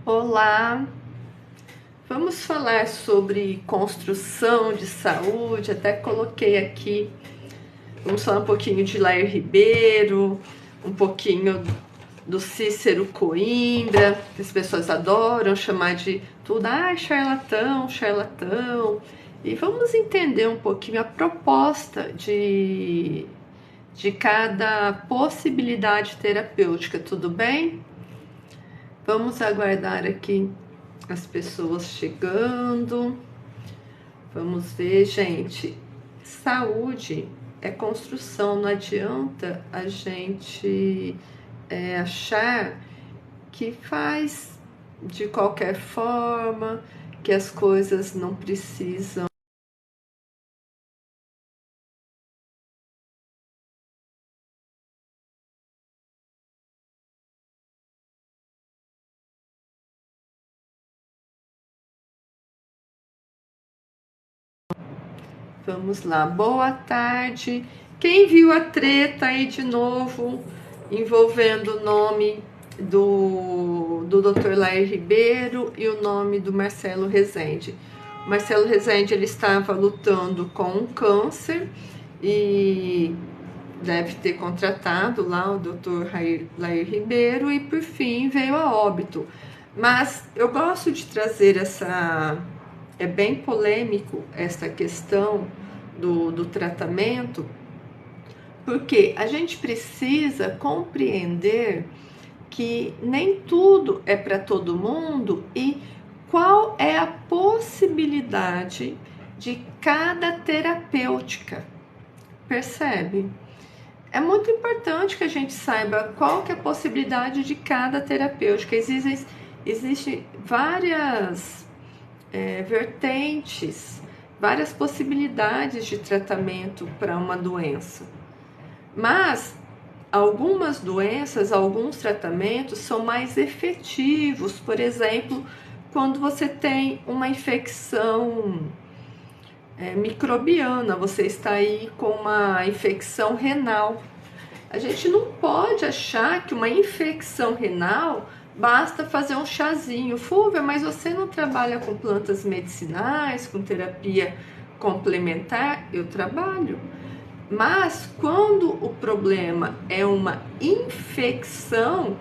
Olá, vamos falar sobre construção de saúde. Até coloquei aqui, vamos falar um pouquinho de Lair Ribeiro, um pouquinho do Cícero Coimbra, que as pessoas adoram chamar de tudo, charlatão, charlatão. E vamos entender um pouquinho a proposta de cada possibilidade terapêutica, tudo bem? Vamos aguardar aqui as pessoas chegando. Vamos ver, gente. Saúde é construção, não adianta a gente achar que faz de qualquer forma, que as coisas não precisam. Vamos lá, boa tarde. Quem viu a treta aí de novo envolvendo o nome do Dr. Lair Ribeiro e o nome do Marcelo Rezende? O Marcelo Rezende, ele estava lutando com um câncer e deve ter contratado lá o Dr. Lair Ribeiro e por fim veio a óbito. Mas eu gosto de trazer é bem polêmico essa questão do tratamento, porque a gente precisa compreender que nem tudo é para todo mundo e qual é a possibilidade de cada terapêutica, percebe? É muito importante que a gente saiba qual que é a possibilidade de cada terapêutica. Existem várias vertentes, várias possibilidades de tratamento para uma doença. Mas algumas doenças, alguns tratamentos são mais efetivos. Por exemplo, quando você tem uma infecção microbiana, você está aí com uma infecção renal. A gente não pode achar que uma infecção renal basta fazer um chazinho. Fúvia, mas você não trabalha com plantas medicinais, com terapia complementar? Eu trabalho. Mas quando o problema é uma infecção,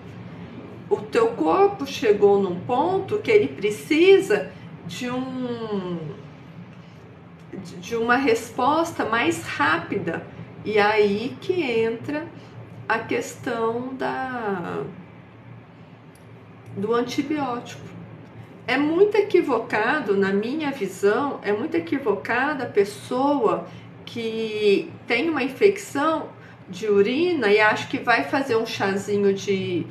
o teu corpo chegou num ponto que ele precisa de uma resposta mais rápida. E aí que entra a questão do antibiótico. É muito equivocado, na minha visão, é muito equivocada a pessoa que tem uma infecção de urina e acha que vai fazer um chazinho de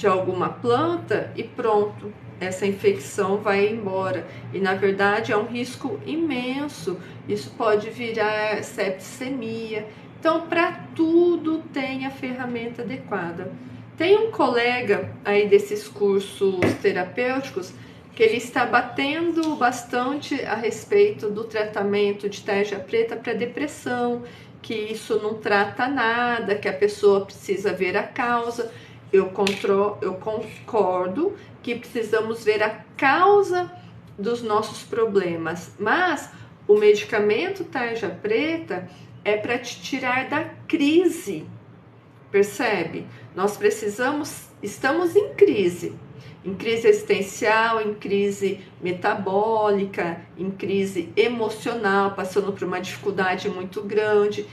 alguma planta e pronto, essa infecção vai embora. E na verdade é um risco imenso, isso pode virar septicemia. Então, para tudo tem a ferramenta adequada. Tem um colega aí desses cursos terapêuticos que ele está batendo bastante a respeito do tratamento de tarja preta para depressão, que isso não trata nada, que a pessoa precisa ver a causa. Eu concordo que precisamos ver a causa dos nossos problemas, mas o medicamento tarja preta é para te tirar da crise, percebe? Nós estamos em crise existencial, em crise metabólica, em crise emocional, passando por uma dificuldade muito grande.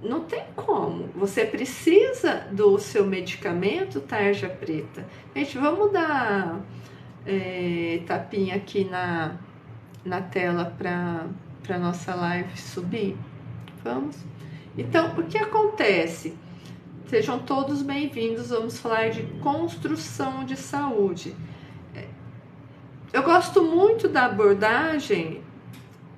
Não tem como, você precisa do seu medicamento tarja preta. Gente, vamos dar tapinha aqui na tela para nossa live subir? Vamos? Então, o que acontece? Sejam todos bem-vindos, vamos falar de construção de saúde. Eu gosto muito da abordagem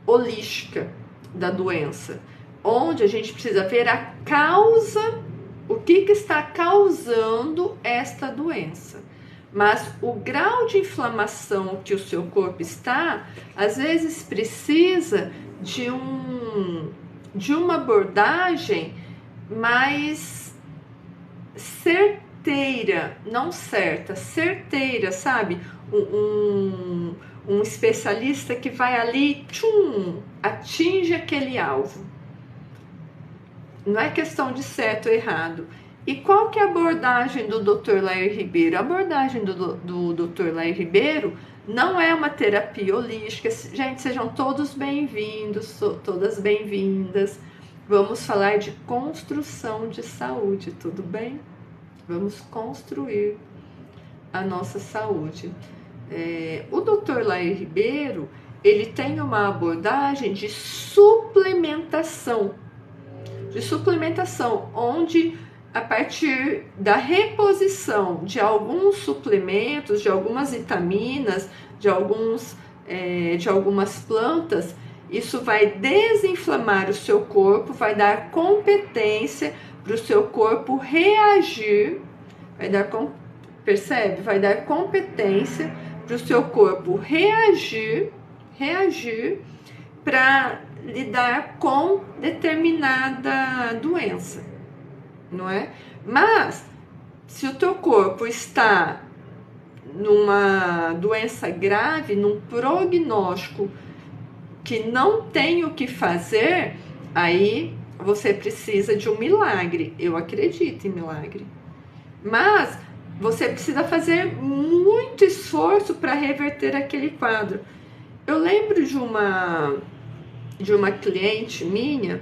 holística da doença, onde a gente precisa ver a causa, o que está causando esta doença. Mas o grau de inflamação que o seu corpo está, às vezes precisa de uma abordagem mais certeira, não certa, certeira, sabe? Um especialista que vai ali, atinge aquele alvo. Não é questão de certo ou errado. E qual que é a abordagem do Dr. Lair Ribeiro? A abordagem do Dr. Lair Ribeiro não é uma terapia holística. Gente, sejam todos bem-vindos, todas bem-vindas. Vamos falar de construção de saúde, tudo bem? Vamos construir a nossa saúde. O Dr. Lair Ribeiro, ele tem uma abordagem de suplementação, onde a partir da reposição de alguns suplementos, de algumas vitaminas, de algumas plantas, isso vai desinflamar o seu corpo, vai dar competência para o seu corpo reagir, vai dar competência para o seu corpo reagir para lidar com determinada doença, não é? Mas se o teu corpo está numa doença grave, num prognóstico que não tem o que fazer, aí você precisa de um milagre. Eu acredito em milagre, mas você precisa fazer muito esforço para reverter aquele quadro. Eu lembro de uma cliente minha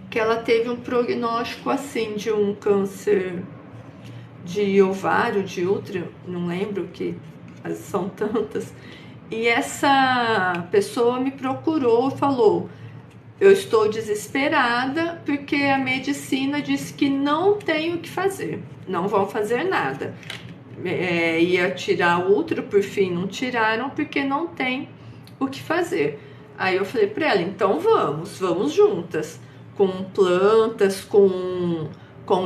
que ela teve um prognóstico assim de um câncer de ovário, de útero, não lembro, que são tantas. E essa pessoa me procurou e falou: eu estou desesperada porque a medicina disse que não tem o que fazer, não vão fazer nada. Ia tirar o útero, por fim não tiraram porque não tem o que fazer. Aí eu falei para ela: então vamos juntas, com plantas, com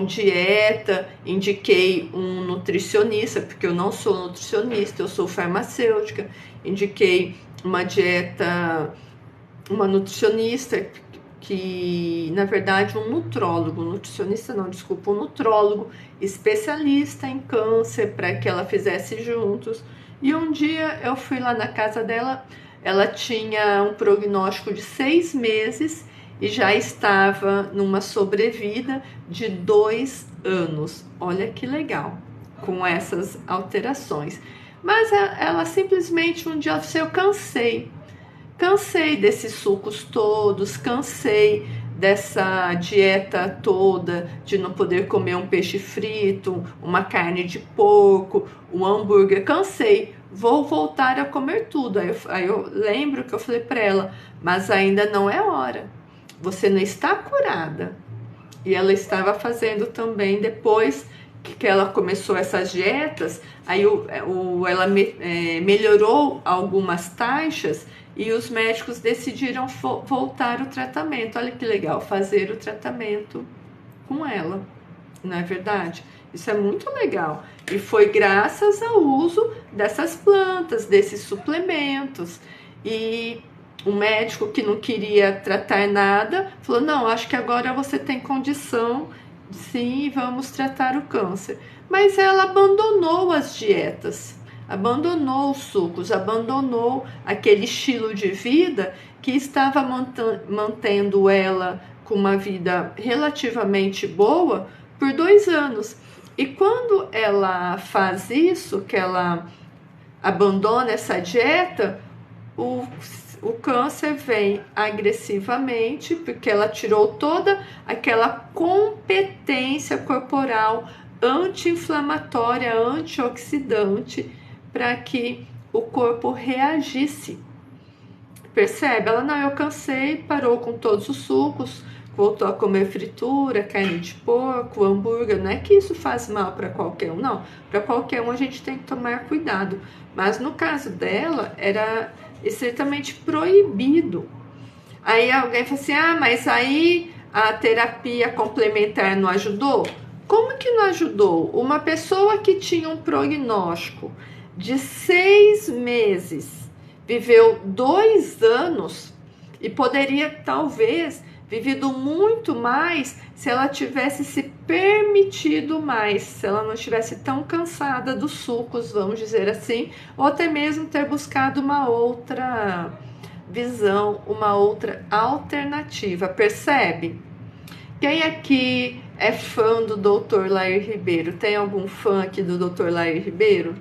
dieta. Indiquei um nutricionista, porque eu não sou nutricionista, eu sou farmacêutica. Indiquei uma dieta, uma nutricionista, que na verdade um nutrólogo, nutricionista não, desculpa, um nutrólogo especialista em câncer, para que ela fizesse juntos. E um dia eu fui lá na casa dela, ela tinha um prognóstico de 6 meses e já estava numa sobrevida de 2 anos. Olha que legal, com essas alterações. Mas ela simplesmente um dia disse: eu cansei desses sucos todos, cansei dessa dieta toda, de não poder comer um peixe frito, uma carne de porco, um hambúrguer, cansei, vou voltar a comer tudo. Aí eu lembro que eu falei para ela: mas ainda não é hora, você não está curada. E ela estava fazendo também, depois que ela começou essas dietas, aí ela melhorou algumas taxas e os médicos decidiram voltar o tratamento. Olha que legal, fazer o tratamento com ela, não é verdade? Isso é muito legal. E foi graças ao uso dessas plantas, desses suplementos. E o médico, que não queria tratar nada, falou: não, acho que agora você tem condição, sim, vamos tratar o câncer. Mas ela abandonou as dietas, abandonou os sucos, abandonou aquele estilo de vida que estava mantendo ela com uma vida relativamente boa por 2 anos. E quando ela faz isso, que ela abandona essa dieta, o câncer vem agressivamente, porque ela tirou toda aquela competência corporal anti-inflamatória, antioxidante, para que o corpo reagisse. Percebe? Ela: não, eu cansei, parou com todos os sucos, voltou a comer fritura, carne de porco, hambúrguer. Não é que isso faz mal para qualquer um, não. Para qualquer um a gente tem que tomar cuidado. Mas no caso dela, era estritamente proibido. Aí alguém fala assim: ah, mas aí a terapia complementar não ajudou? Como que não ajudou? Uma pessoa que tinha um prognóstico de 6 meses, viveu 2 anos e poderia talvez vivido muito mais se ela tivesse se permitido mais, se ela não estivesse tão cansada dos sucos, vamos dizer assim, ou até mesmo ter buscado uma outra visão, uma outra alternativa, percebe? Quem aqui é fã do Dr. Lair Ribeiro? Tem algum fã aqui do Dr. Lair Ribeiro?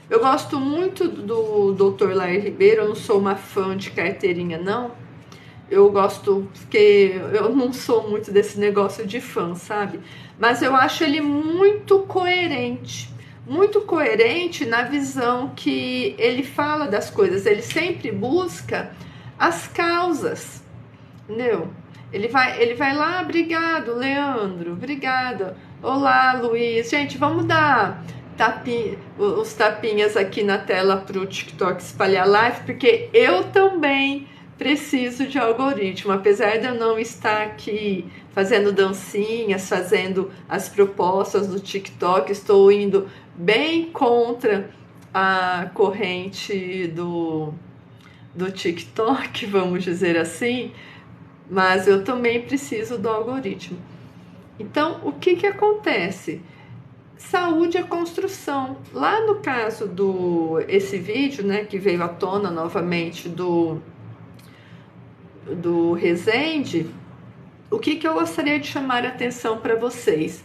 Eu gosto muito do Dr. Lair Ribeiro, eu não sou uma fã de carteirinha, não. Eu gosto, porque eu não sou muito desse negócio de fã, sabe? Mas eu acho ele muito coerente na visão que ele fala das coisas. Ele sempre busca as causas, entendeu? Ele vai lá, obrigado, Leandro, obrigada. Olá, Luiz. Gente, vamos dar os tapinhas aqui na tela para o TikTok espalhar live, porque eu também preciso de algoritmo, apesar de eu não estar aqui fazendo dancinhas, fazendo as propostas do TikTok, estou indo bem contra a corrente do TikTok, vamos dizer assim, mas eu também preciso do algoritmo. Então, o que acontece? Saúde é construção. Lá no caso esse vídeo, né, que veio à tona novamente do Rezende, o que eu gostaria de chamar a atenção para vocês?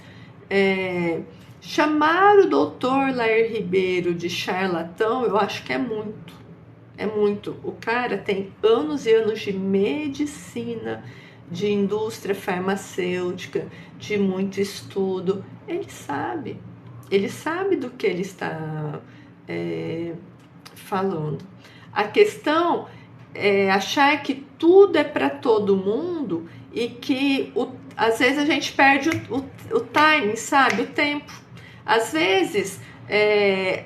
Chamar o Dr. Lair Ribeiro de charlatão, eu acho que é muito. É muito. O cara tem anos e anos de medicina, de indústria farmacêutica, de muito estudo. Ele sabe do que ele está falando. A questão é achar que tudo é para todo mundo e que às vezes a gente perde o timing, sabe? O tempo. Às vezes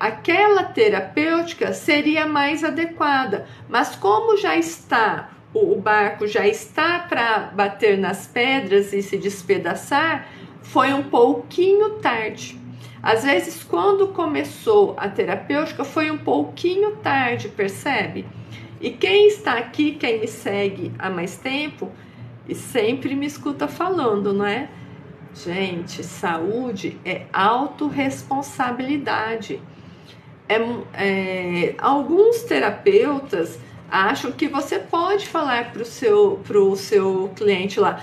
aquela terapêutica seria mais adequada, mas como já está, o barco já está para bater nas pedras e se despedaçar, foi um pouquinho tarde. Às vezes, quando começou a terapêutica, foi um pouquinho tarde, percebe? E quem está aqui, quem me segue há mais tempo, e sempre me escuta falando, não é? Gente, saúde é autorresponsabilidade. Alguns terapeutas acham que você pode falar para o seu cliente lá,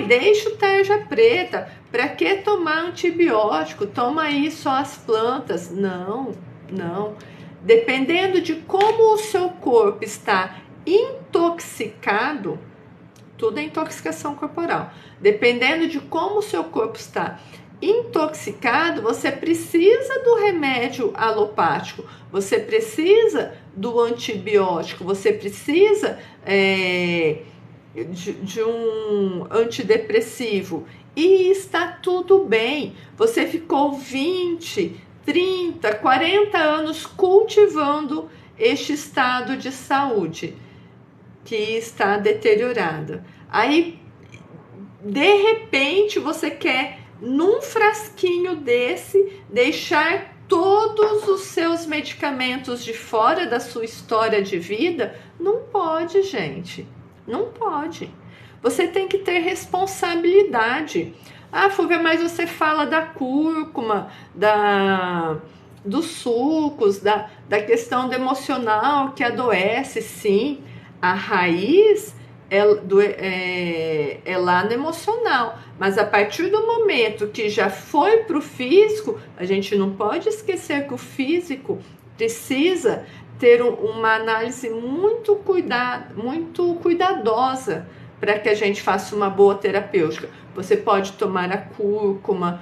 deixa o tarja preta, para que tomar antibiótico? Toma aí só as plantas. Não. Dependendo de como o seu corpo está intoxicado, tudo é intoxicação corporal. Dependendo de como o seu corpo está intoxicado, você precisa do remédio alopático, você precisa do antibiótico, você precisa de um antidepressivo. E está tudo bem. Você ficou 20, 30, 40 anos cultivando este estado de saúde que está deteriorada. Aí, de repente, você quer, num frasquinho desse, deixar todos os seus medicamentos de fora da sua história de vida? Não pode, gente. Não pode. Você tem que ter responsabilidade. Fúvia, mas você fala da cúrcuma, dos sucos, da questão do emocional que adoece, sim. A raiz é lá no emocional, mas a partir do momento que já foi para o físico, a gente não pode esquecer que o físico precisa ter uma análise muito cuidadosa para que a gente faça uma boa terapêutica. Você pode tomar a cúrcuma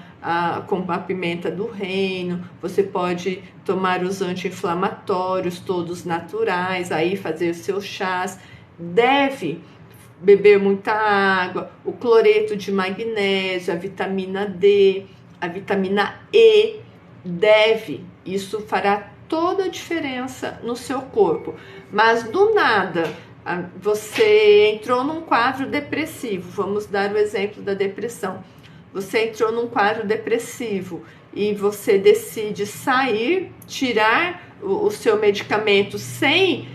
com a pimenta do reino, você pode tomar os anti-inflamatórios todos naturais, aí fazer os seus chás, deve beber muita água, o cloreto de magnésio, a vitamina D, a vitamina E, isso fará toda a diferença no seu corpo. Mas do nada, você entrou num quadro depressivo, vamos dar o exemplo da depressão. Você entrou num quadro depressivo e você decide sair, tirar o seu medicamento sem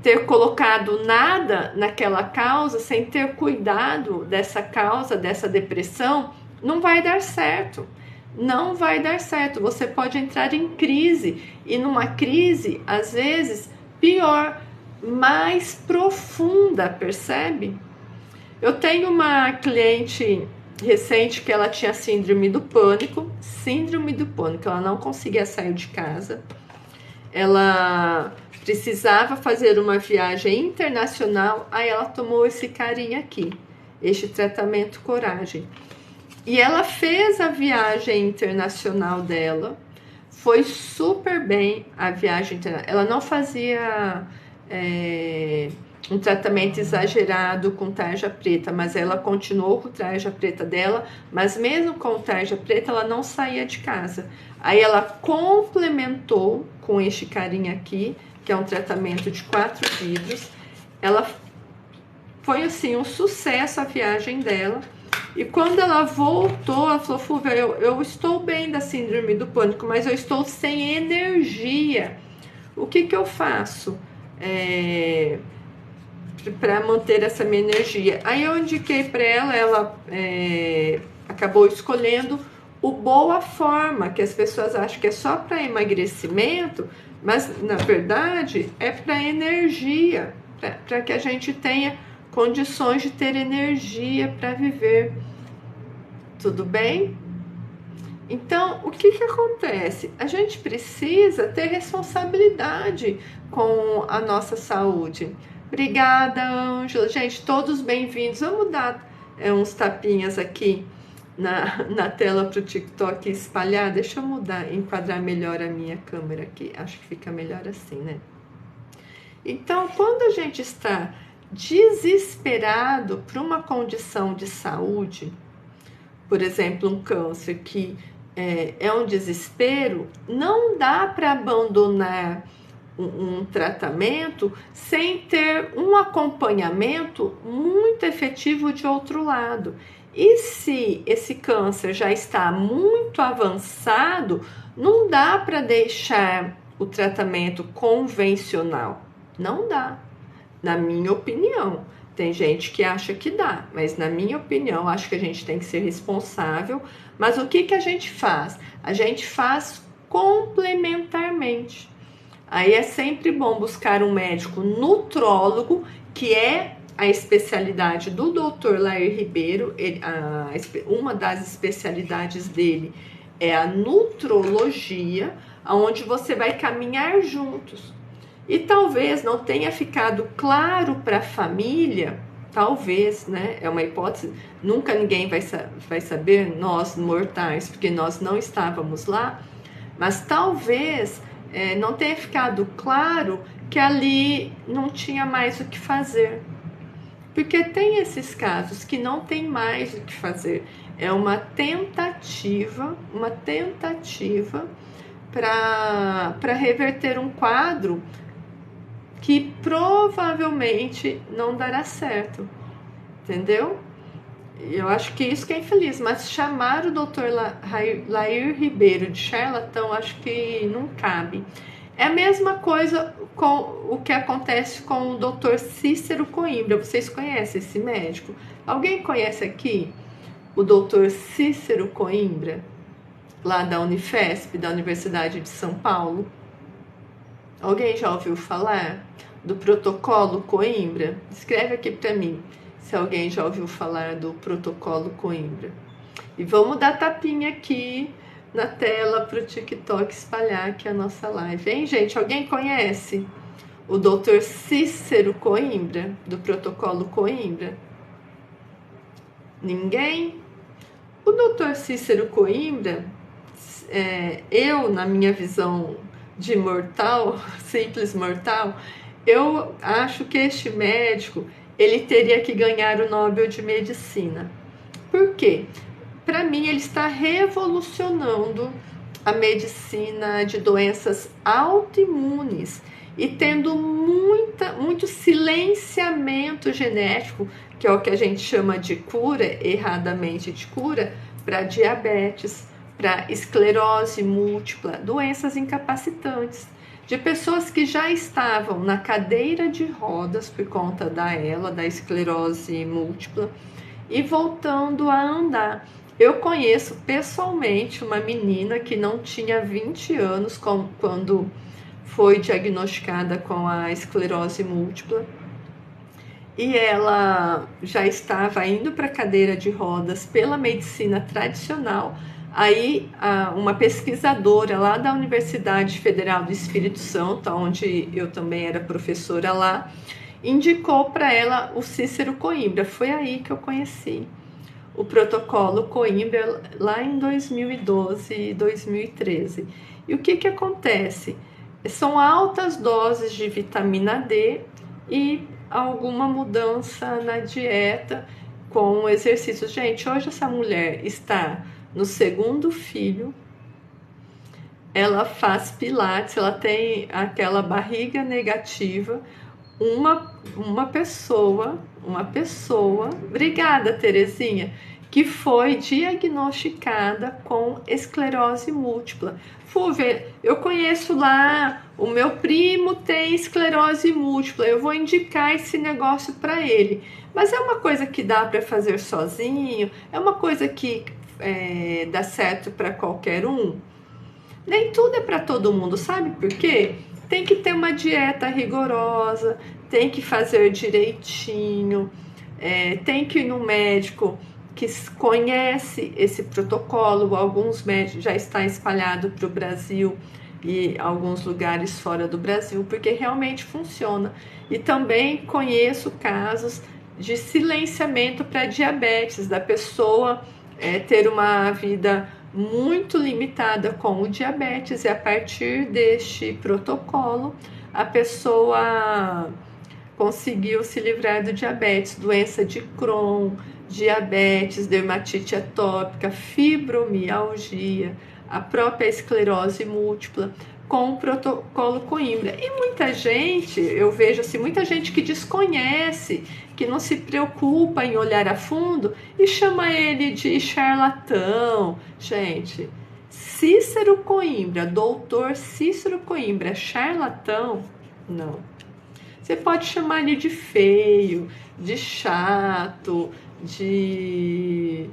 ter colocado nada naquela causa, sem ter cuidado dessa causa, dessa depressão, não vai dar certo. Não vai dar certo. Você pode entrar em crise, e numa crise, às vezes, pior, mais profunda, percebe? Eu tenho uma cliente recente que ela tinha síndrome do pânico, ela não conseguia sair de casa, ela precisava fazer uma viagem internacional, aí ela tomou esse carinha aqui, este tratamento Coragem. E ela fez a viagem internacional dela, foi super bem a viagem internacional. Ela não fazia um tratamento exagerado com tarja preta, mas ela continuou com tarja preta dela, mas mesmo com tarja preta ela não saía de casa. Aí ela complementou com este carinha aqui, que é um tratamento de 4 vidros. Ela foi assim um sucesso a viagem dela. E quando ela voltou, ela falou: Fúvia, eu estou bem da síndrome do pânico, mas eu estou sem energia. O que eu faço para manter essa minha energia? Aí eu indiquei para ela acabou escolhendo o Boa Forma, que as pessoas acham que é só para emagrecimento, mas na verdade é para energia, para que a gente tenha condições de ter energia para viver. Tudo bem? Então, o que acontece? A gente precisa ter responsabilidade com a nossa saúde. Obrigada, Ângela. Gente, todos bem-vindos. Vamos dar uns tapinhas aqui na tela para o TikTok espalhar. Deixa eu mudar, enquadrar melhor a minha câmera aqui. Acho que fica melhor assim, né? Então, quando a gente está desesperado por uma condição de saúde, por exemplo, um câncer que é um desespero, não dá para abandonar um tratamento sem ter um acompanhamento muito efetivo de outro lado. E se esse câncer já está muito avançado, não dá para deixar o tratamento convencional. Não dá, na minha opinião. Tem gente que acha que dá, mas na minha opinião, acho que a gente tem que ser responsável. Mas o que a gente faz? A gente faz complementarmente. Aí é sempre bom buscar um médico nutrólogo, que é a especialidade do Dr. Lair Ribeiro. Uma das especialidades dele é a nutrologia, onde você vai caminhar juntos. E talvez não tenha ficado claro para a família, talvez, né? É uma hipótese, nunca ninguém vai saber, nós mortais, porque nós não estávamos lá, mas talvez não tenha ficado claro que ali não tinha mais o que fazer. Porque tem esses casos que não tem mais o que fazer. É uma tentativa para reverter um quadro que provavelmente não dará certo, entendeu? Eu acho que isso que é infeliz, mas chamar o Dr. Lair Ribeiro de charlatão, acho que não cabe. É a mesma coisa com o que acontece com o Dr. Cícero Coimbra. Vocês conhecem esse médico? Alguém conhece aqui o Dr. Cícero Coimbra, lá da Unifesp, da Universidade de São Paulo? Alguém já ouviu falar do protocolo Coimbra? Escreve aqui para mim se alguém já ouviu falar do protocolo Coimbra. E vamos dar tapinha aqui na tela para o TikTok espalhar aqui a nossa live. Hein, gente? Alguém conhece o Dr. Cícero Coimbra, do protocolo Coimbra? Ninguém? O Dr. Cícero Coimbra, eu, na minha visão de mortal, simples mortal, eu acho que este médico, ele teria que ganhar o Nobel de Medicina. Por quê? Para mim, ele está revolucionando a medicina de doenças autoimunes e tendo muito silenciamento genético, que é o que a gente chama de cura, erradamente de cura, para diabetes, para esclerose múltipla, doenças incapacitantes. de pessoas que já estavam na cadeira de rodas por conta da esclerose múltipla, e voltando a andar. Eu conheço pessoalmente uma menina que não tinha 20 anos quando foi diagnosticada com a esclerose múltipla, e ela já estava indo para a cadeira de rodas pela medicina tradicional. Aí, uma pesquisadora lá da Universidade Federal do Espírito Santo, onde eu também era professora lá, indicou para ela o Cícero Coimbra. Foi aí que eu conheci o protocolo Coimbra, lá em 2012 e 2013. E o que acontece? São altas doses de vitamina D e alguma mudança na dieta com exercícios. Gente, hoje essa mulher está no segundo filho, ela faz pilates, ela tem aquela barriga negativa. Uma pessoa, obrigada, Terezinha, que foi diagnosticada com esclerose múltipla. Fúvia, eu conheço lá, o meu primo tem esclerose múltipla, eu vou indicar esse negócio para ele. Mas é uma coisa que dá para fazer sozinho? É uma coisa que dá certo para qualquer um? Nem tudo é para todo mundo, sabe por quê? Tem que ter uma dieta rigorosa, tem que fazer direitinho, tem que ir no médico que conhece esse protocolo. Alguns médicos já está espalhado para o Brasil e alguns lugares fora do Brasil, porque realmente funciona. E também conheço casos de silenciamento para diabetes, da pessoa ter uma vida muito limitada com o diabetes, e a partir deste protocolo a pessoa conseguiu se livrar do diabetes, doença de Crohn, diabetes, dermatite atópica, fibromialgia, a própria esclerose múltipla, com o protocolo Coimbra. E muita gente, eu vejo assim, muita gente que desconhece, que não se preocupa em olhar a fundo e chama ele de charlatão. Gente, Cícero Coimbra, doutor Cícero Coimbra, charlatão? Não. Você pode chamar ele de feio, de chato, de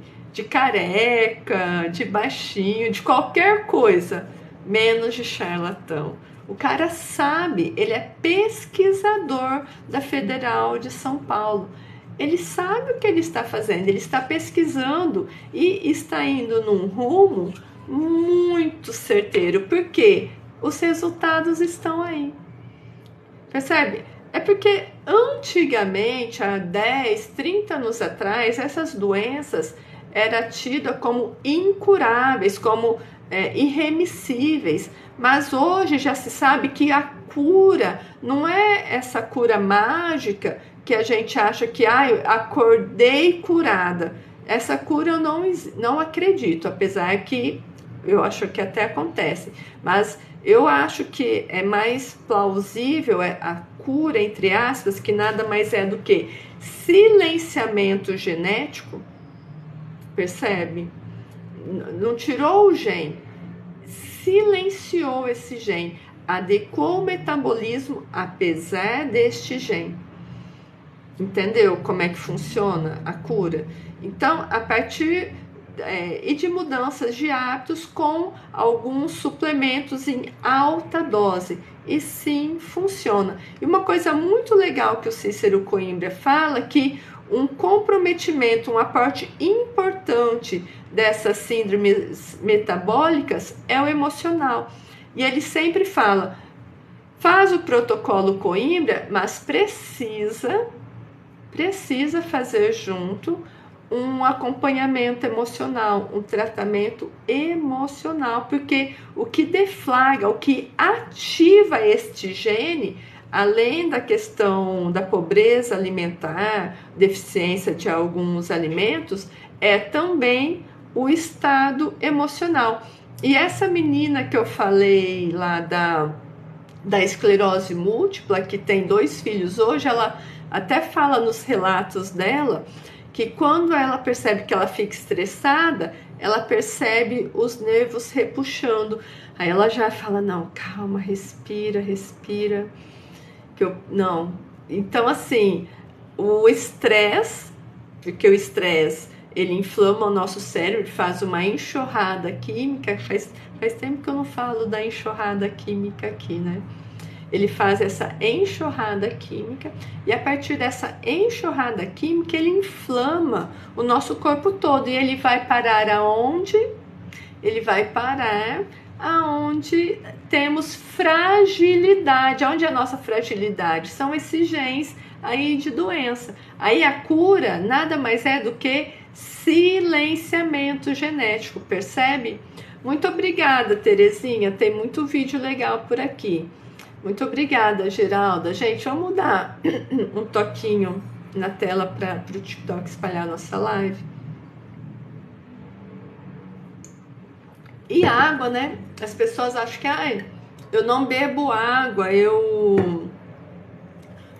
careca, de baixinho, de qualquer coisa, menos de charlatão. O cara sabe, ele é pesquisador da Federal de São Paulo. Ele sabe o que ele está fazendo, ele está pesquisando e está indo num rumo muito certeiro, porque os resultados estão aí. Percebe? É porque antigamente, há 10, 30 anos atrás, essas doenças eram tidas como incuráveis, como irremissíveis, mas hoje já se sabe que a cura não é essa cura mágica que a gente acha que acordei curada. Essa cura eu não acredito, apesar que eu acho que até acontece, mas eu acho que é mais plausível a cura, entre aspas, que nada mais é do que silenciamento genético. Percebe? Não tirou o gene, silenciou esse gene, adequou o metabolismo apesar deste gene. Entendeu como é que funciona a cura? Então, a partir e de mudanças de hábitos com alguns suplementos em alta dose. E sim, funciona. E uma coisa muito legal que o Cícero Coimbra fala, que um comprometimento, um aporte importante dessas síndromes metabólicas é o emocional. E ele sempre fala, faz o protocolo Coimbra, mas precisa fazer junto um acompanhamento emocional, um tratamento emocional, porque o que deflagra, o que ativa este gene, além da questão da pobreza alimentar, deficiência de alguns alimentos, é também o estado emocional. E essa menina que eu falei lá da esclerose múltipla, que tem 2 filhos hoje, ela até fala nos relatos dela que quando ela percebe que ela fica estressada, ela percebe os nervos repuxando. Aí ela já fala, não, calma, respira, respira, que eu, não. Então, assim, o estresse, porque o estresse, ele inflama o nosso cérebro, faz uma enxurrada química, faz tempo que eu não falo da enxurrada química aqui, né? Ele faz essa enxurrada química e a partir dessa enxurrada química ele inflama o nosso corpo todo e ele vai parar aonde? Ele vai parar aonde temos fragilidade. Onde é a nossa fragilidade? São esses genes aí de doença. Aí a cura nada mais é do que silenciamento genético, percebe? Muito obrigada, Terezinha, tem muito vídeo legal por aqui. Muito obrigada, Geralda. Gente, vamos dar um toquinho na tela para o TikTok espalhar a nossa live. E água, né? As pessoas acham que eu não bebo água, eu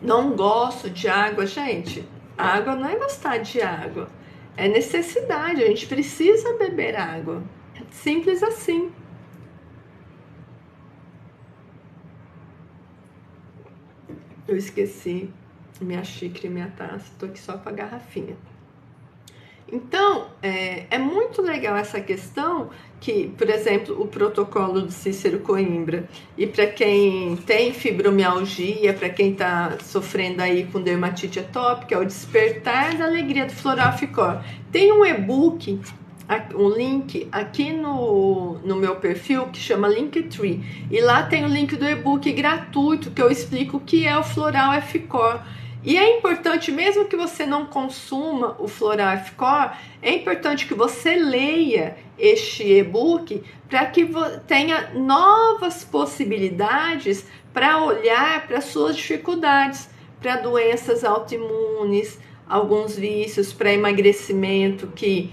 não gosto de água. Gente, água não é gostar de água, é necessidade. A gente precisa beber água. Simples assim. Eu esqueci minha xícara e minha taça, tô aqui só com a garrafinha. Então, é muito legal essa questão que, por exemplo, o protocolo do Cícero Coimbra, e para quem tem fibromialgia, para quem está sofrendo aí com dermatite atópica, é o Despertar da Alegria do Floral Ficor. Tem um e-book, um link aqui no meu perfil que chama Linktree, e lá tem o link do e-book gratuito que eu explico o que é o Floral Ficor. E é importante, mesmo que você não consuma o Floral Ficor, é importante que você leia este e-book para que tenha novas possibilidades para olhar para suas dificuldades, para doenças autoimunes, alguns vícios, para emagrecimento que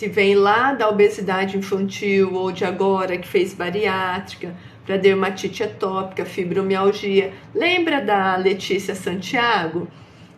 vem lá da obesidade infantil ou de agora que fez bariátrica, para dermatite atópica, fibromialgia. Lembra da Letícia Santiago?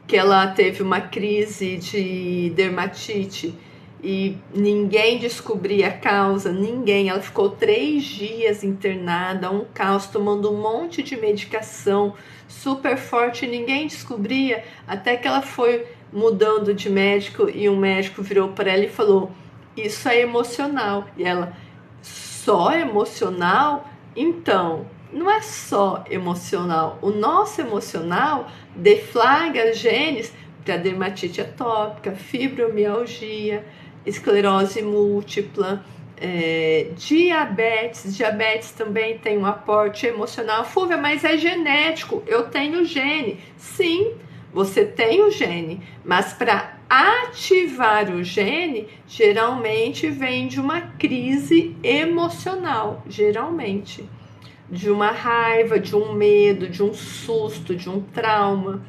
Que ela teve uma crise de dermatite e ninguém descobria a causa, ninguém. Ela ficou 3 dias internada, um caos, tomando um monte de medicação super forte, ninguém descobria, até que ela foi mudando de médico e um médico virou para ela e falou: isso é emocional. E ela: só emocional? Então, não é só emocional. O nosso emocional deflagra genes para dermatite atópica, fibromialgia, esclerose múltipla, diabetes. Diabetes também tem um aporte emocional. Fúvia, mas é genético. Eu tenho gene. Sim, você tem o gene, mas para ativar o gene, geralmente vem de uma crise emocional, geralmente, de uma raiva, de um medo, de um susto, de um trauma,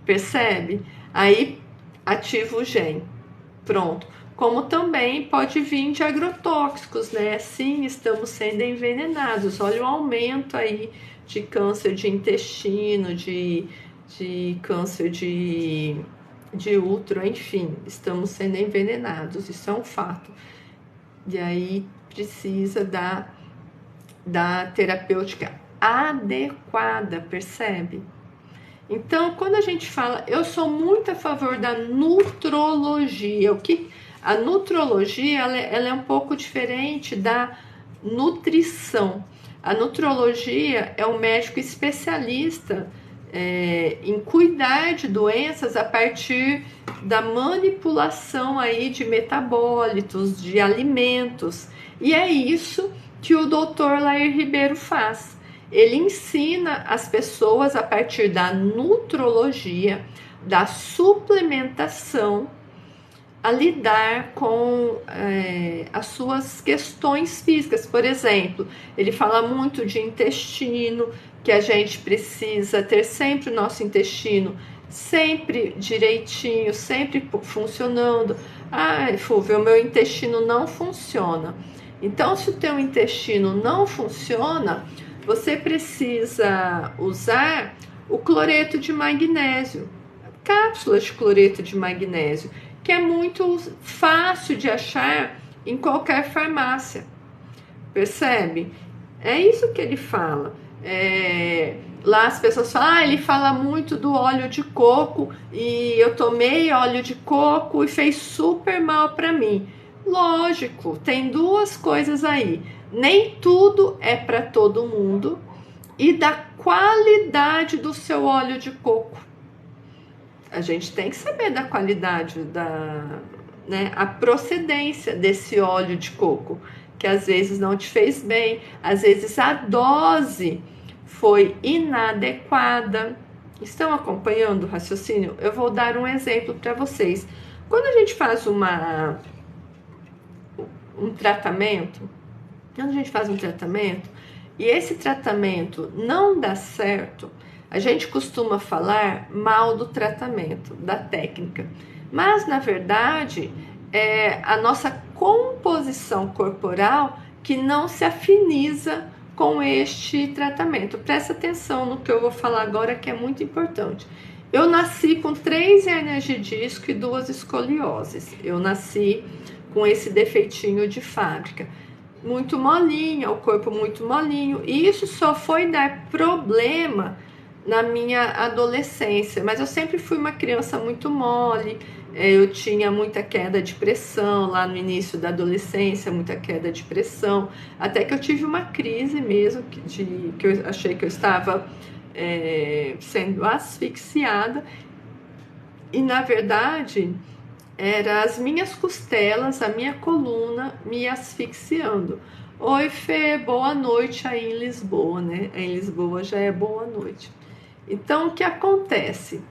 percebe? Aí ativa o gene, pronto. Como também pode vir de agrotóxicos, né? Sim, estamos sendo envenenados. Olha o aumento aí de câncer de intestino, de câncer de útero, enfim, estamos sendo envenenados, isso é um fato. E aí precisa da terapêutica adequada, percebe? Então, quando a gente fala, eu sou muito a favor da nutrologia. A nutrologia ela é um pouco diferente da nutrição. A nutrologia é um médico especialista em cuidar de doenças a partir da manipulação aí de metabólitos, de alimentos. E é isso que o Dr. Lair Ribeiro faz. Ele ensina as pessoas a partir da nutrologia, da suplementação, a lidar com as suas questões físicas. Por exemplo, ele fala muito de intestino, que a gente precisa ter sempre o nosso intestino sempre direitinho, sempre funcionando. Fúvia, o meu intestino não funciona. Então, se o teu intestino não funciona, você precisa usar o cloreto de magnésio, cápsulas de cloreto de magnésio, que é muito fácil de achar em qualquer farmácia, percebe? É isso que ele fala. Lá as pessoas falam, ele fala muito do óleo de coco e eu tomei óleo de coco e fez super mal para mim. Lógico, tem duas coisas aí. Nem tudo é para todo mundo e da qualidade do seu óleo de coco. A gente tem que saber da qualidade, a procedência desse óleo de coco, que às vezes não te fez bem, às vezes a dose foi inadequada. Estão acompanhando o raciocínio? Eu vou dar um exemplo para vocês. Quando a gente faz um tratamento, e esse tratamento não dá certo, a gente costuma falar mal do tratamento, da técnica. Mas, na verdade, é a nossa composição corporal que não se afiniza com este tratamento. Presta atenção no que eu vou falar agora, que é muito importante. Eu nasci com 3 hérnias de disco e 2 escolioses. Eu nasci com esse defeitinho de fábrica. Muito molinha, o corpo muito molinho. E isso só foi dar problema na minha adolescência. Mas eu sempre fui uma criança muito mole. Eu tinha muita queda de pressão lá no início da adolescência, muita queda de pressão. Até que eu tive uma crise mesmo, que eu achei que eu estava sendo asfixiada. E na verdade era as minhas costelas, a minha coluna me asfixiando. Oi, Fê, boa noite aí em Lisboa, né? Em Lisboa já é boa noite. Então, o que acontece?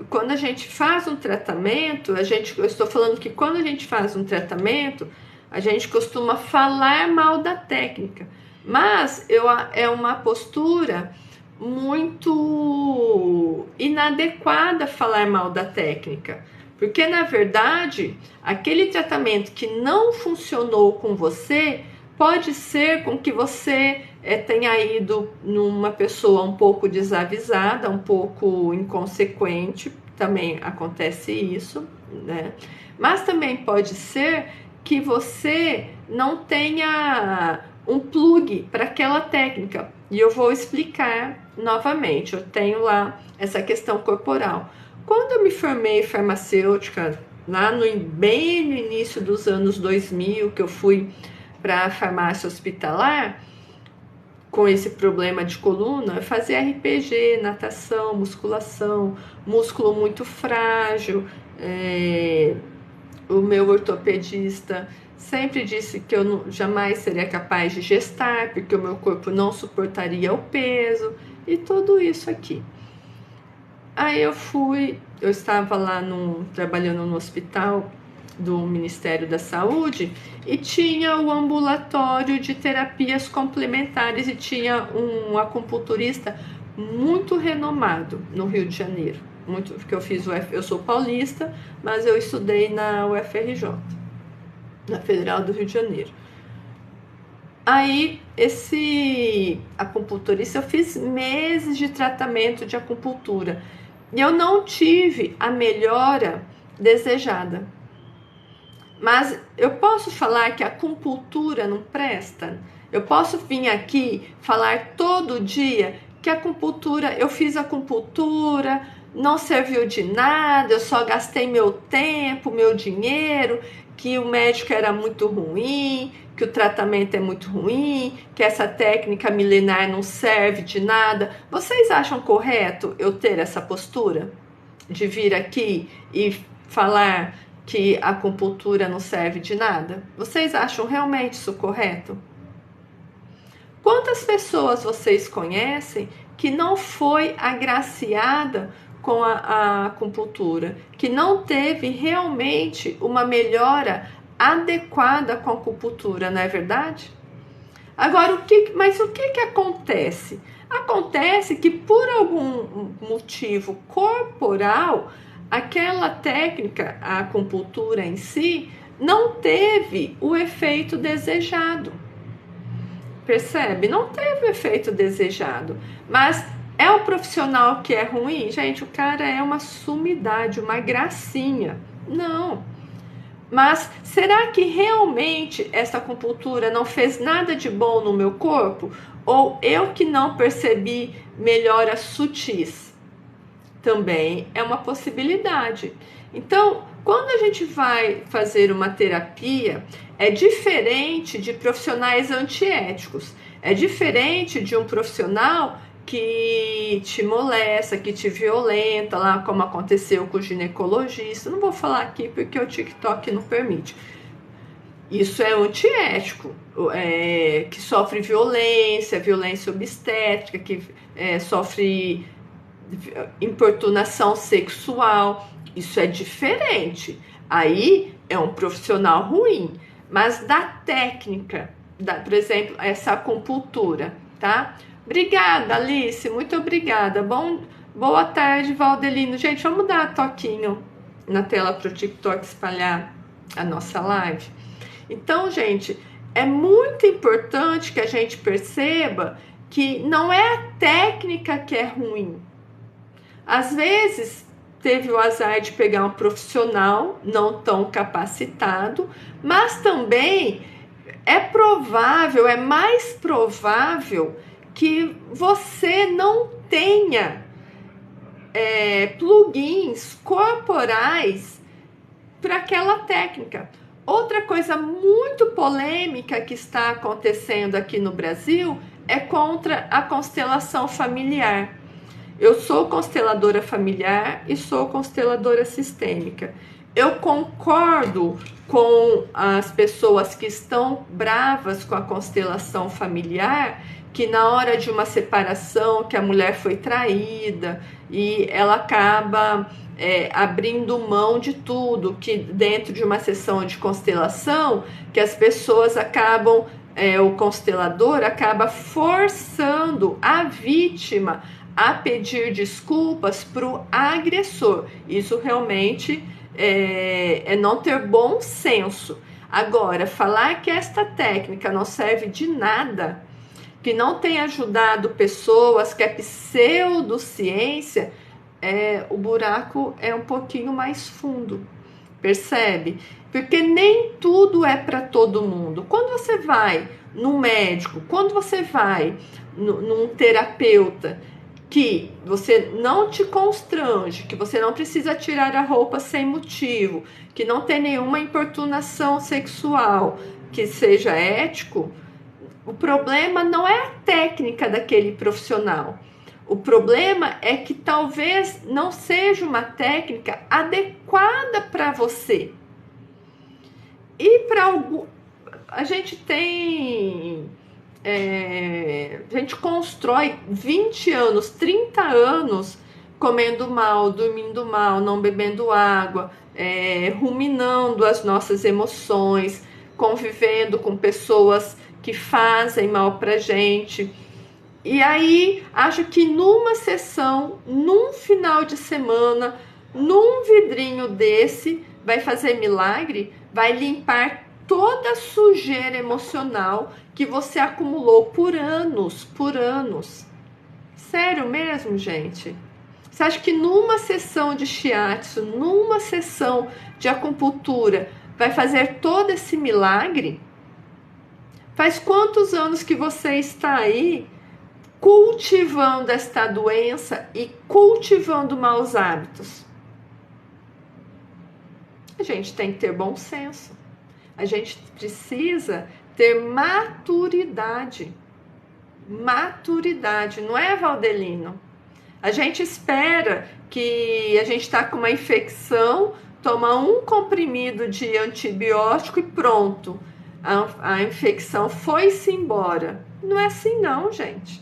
Quando a gente faz um tratamento, eu estou falando que quando a gente faz um tratamento, a gente costuma falar mal da técnica. Mas é uma postura muito inadequada falar mal da técnica. Porque, na verdade, aquele tratamento que não funcionou com você pode ser com que você tenha ido numa pessoa um pouco desavisada, um pouco inconsequente, também acontece isso, né? Mas também pode ser que você não tenha um plug para aquela técnica. E eu vou explicar novamente. Eu tenho lá essa questão corporal. Quando eu me formei farmacêutica, lá bem no início dos anos 2000, que eu fui para a farmácia hospitalar, com esse problema de coluna, eu fazia RPG, natação, musculação, músculo muito frágil. O meu ortopedista sempre disse que eu jamais seria capaz de gestar, porque o meu corpo não suportaria o peso e tudo isso aqui. Aí eu estava lá trabalhando no hospital do Ministério da Saúde e tinha o ambulatório de terapias complementares e tinha um acupunturista muito renomado no Rio de Janeiro. Porque eu sou paulista, mas eu estudei na UFRJ, na Federal do Rio de Janeiro. Aí, esse acupunturista, eu fiz meses de tratamento de acupuntura e eu não tive a melhora desejada. Mas eu posso falar que a acupuntura não presta? Eu posso vir aqui falar todo dia que a acupuntura, eu fiz acupuntura, não serviu de nada, eu só gastei meu tempo, meu dinheiro, que o médico era muito ruim, que o tratamento é muito ruim, que essa técnica milenar não serve de nada. Vocês acham correto eu ter essa postura? De vir aqui e falar que a acupuntura não serve de nada? Vocês acham realmente isso correto? Quantas pessoas vocês conhecem que não foi agraciada com a acupuntura, que não teve realmente uma melhora adequada com a acupuntura, não é verdade? Agora, mas o que acontece? Acontece que por algum motivo corporal, aquela técnica, a acupuntura em si, não teve o efeito desejado. Percebe? Não teve o efeito desejado. Mas é o profissional que é ruim? Gente, o cara é uma sumidade, uma gracinha. Não. Mas será que realmente essa acupuntura não fez nada de bom no meu corpo? Ou eu que não percebi melhoras sutis? Também é uma possibilidade. Então, quando a gente vai fazer uma terapia, é diferente de profissionais antiéticos. É diferente de um profissional que te molesta, que te violenta, lá como aconteceu com o ginecologista. Não vou falar aqui porque o TikTok não permite. Isso é antiético, que sofre violência obstétrica, que sofre importunação sexual. Isso é diferente. Aí é um profissional ruim. Mas da técnica, por exemplo, essa acupuntura, tá? Obrigada, Alice, muito obrigada. Boa tarde, Valdelino. Gente, vamos dar toquinho na tela para o TikTok espalhar a nossa live. Então, gente, é muito importante que a gente perceba que não é a técnica que é ruim. Às vezes, teve o azar de pegar um profissional não tão capacitado, mas também é mais provável que você não tenha plugins corporais para aquela técnica. Outra coisa muito polêmica que está acontecendo aqui no Brasil é contra a constelação familiar. Eu sou consteladora familiar e sou consteladora sistêmica. Eu concordo com as pessoas que estão bravas com a constelação familiar, que na hora de uma separação, que a mulher foi traída e ela acaba abrindo mão de tudo, que dentro de uma sessão de constelação, que as pessoas acabam, o constelador acaba forçando a vítima a pedir desculpas para o agressor. Isso realmente é não ter bom senso. Agora, falar que esta técnica não serve de nada, que não tem ajudado pessoas, que é pseudociência, o buraco é um pouquinho mais fundo, percebe? Porque nem tudo é para todo mundo. Quando você vai num médico, quando você vai num terapeuta, que você não te constrange, que você não precisa tirar a roupa sem motivo, que não tem nenhuma importunação sexual, que seja ético, o problema não é a técnica daquele profissional. O problema é que talvez não seja uma técnica adequada para você. E para algum... A gente tem... a gente constrói 20 anos, 30 anos comendo mal, dormindo mal, não bebendo água, ruminando as nossas emoções, convivendo com pessoas que fazem mal pra gente. E aí, acho que numa sessão, num final de semana, num vidrinho desse, vai fazer milagre, vai limpar toda a sujeira emocional que você acumulou por anos, por anos. Sério mesmo, gente? Você acha que numa sessão de shiatsu, numa sessão de acupuntura, vai fazer todo esse milagre? Faz quantos anos que você está aí cultivando esta doença e cultivando maus hábitos? A gente tem que ter bom senso. A gente precisa ter maturidade. Maturidade, não é, Valdelino? A gente espera que a gente está com uma infecção, toma um comprimido de antibiótico e pronto. A infecção foi-se embora. Não é assim não, gente.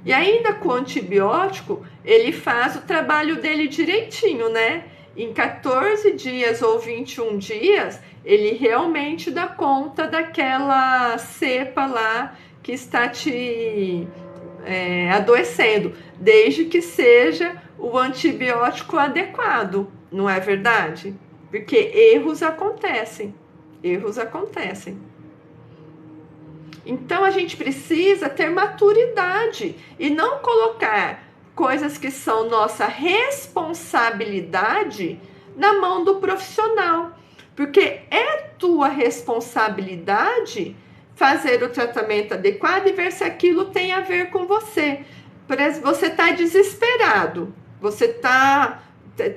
E ainda com o antibiótico, ele faz o trabalho dele direitinho, né? Em 14 dias ou 21 dias, ele realmente dá conta daquela cepa lá que está te adoecendo, desde que seja o antibiótico adequado, não é verdade? Porque erros acontecem. Erros acontecem. Então a gente precisa ter maturidade e não colocar coisas que são nossa responsabilidade na mão do profissional. Porque é tua responsabilidade fazer o tratamento adequado e ver se aquilo tem a ver com você. Por exemplo, você está desesperado,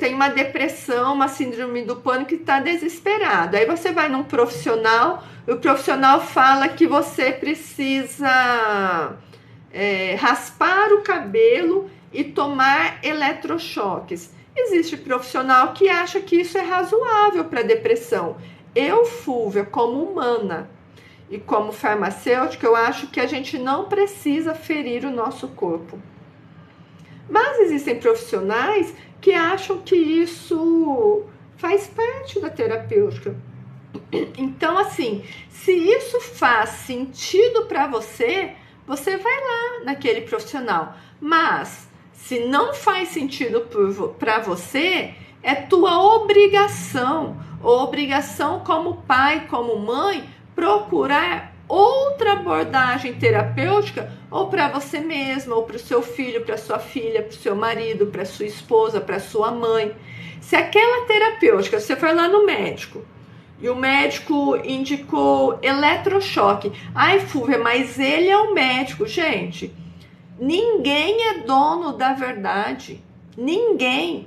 tem uma depressão, uma síndrome do pânico e está desesperado. Aí você vai num profissional, o profissional fala que você precisa raspar o cabelo e tomar eletrochoques. Existe profissional que acha que isso é razoável para depressão. Eu, Fúvia, como humana e como farmacêutica, eu acho que a gente não precisa ferir o nosso corpo. Mas existem profissionais que acham que isso faz parte da terapêutica. Então, assim, se isso faz sentido para você, você vai lá naquele profissional. Mas se não faz sentido para você, é tua obrigação como pai, como mãe, procurar outra abordagem terapêutica, ou para você mesma, ou para o seu filho, para sua filha, para o seu marido, para sua esposa, para sua mãe. Se aquela terapêutica, você foi lá no médico, e o médico indicou eletrochoque. Ai, Fúvia, mas ele é o médico. Gente, ninguém é dono da verdade. Ninguém.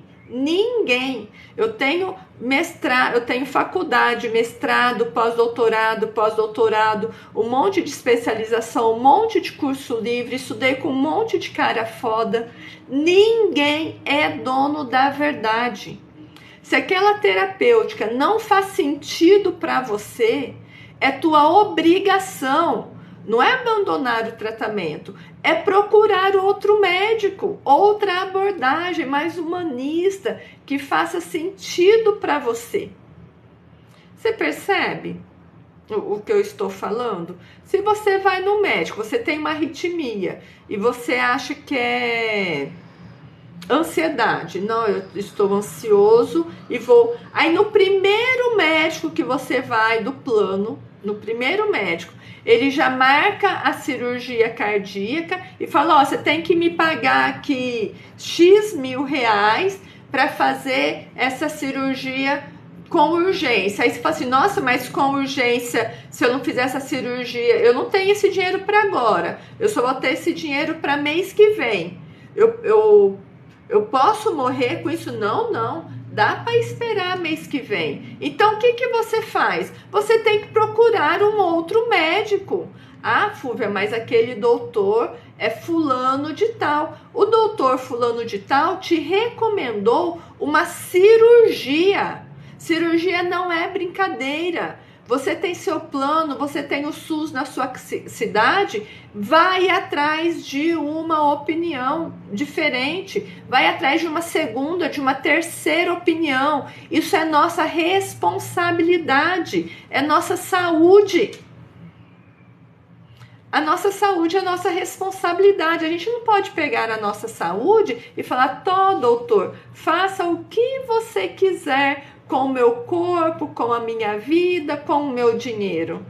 Eu tenho mestrado, eu tenho faculdade, mestrado, pós-doutorado, um monte de especialização, um monte de curso livre, estudei com um monte de cara foda. Ninguém é dono da verdade. Se aquela terapêutica não faz sentido para você, é tua obrigação. Não é abandonar o tratamento, é procurar outro médico, outra abordagem mais humanista, que faça sentido para você. Você percebe o que eu estou falando? Se você vai no médico, você tem uma arritmia e você acha que é ansiedade. Não, eu estou ansioso e vou. Aí no primeiro médico que você vai do plano, no primeiro médico, ele já marca a cirurgia cardíaca e fala, ó, você tem que me pagar aqui X mil reais para fazer essa cirurgia com urgência. Aí você fala assim, nossa, mas com urgência, se eu não fizer essa cirurgia, eu não tenho esse dinheiro para agora, eu só vou ter esse dinheiro para mês que vem. Eu posso morrer com isso? Não. Dá para esperar mês que vem. Então, o que você faz? Você tem que procurar um outro médico. Ah, Fúvia, mas aquele doutor é fulano de tal. O doutor fulano de tal te recomendou uma cirurgia. Cirurgia não é brincadeira. Você tem seu plano, você tem o SUS na sua cidade, vai atrás de uma opinião diferente, vai atrás de uma segunda, de uma terceira opinião. Isso é nossa responsabilidade, é nossa saúde. A nossa saúde é nossa responsabilidade. A gente não pode pegar a nossa saúde e falar, doutor, faça o que você quiser com o meu corpo, com a minha vida, com o meu dinheiro.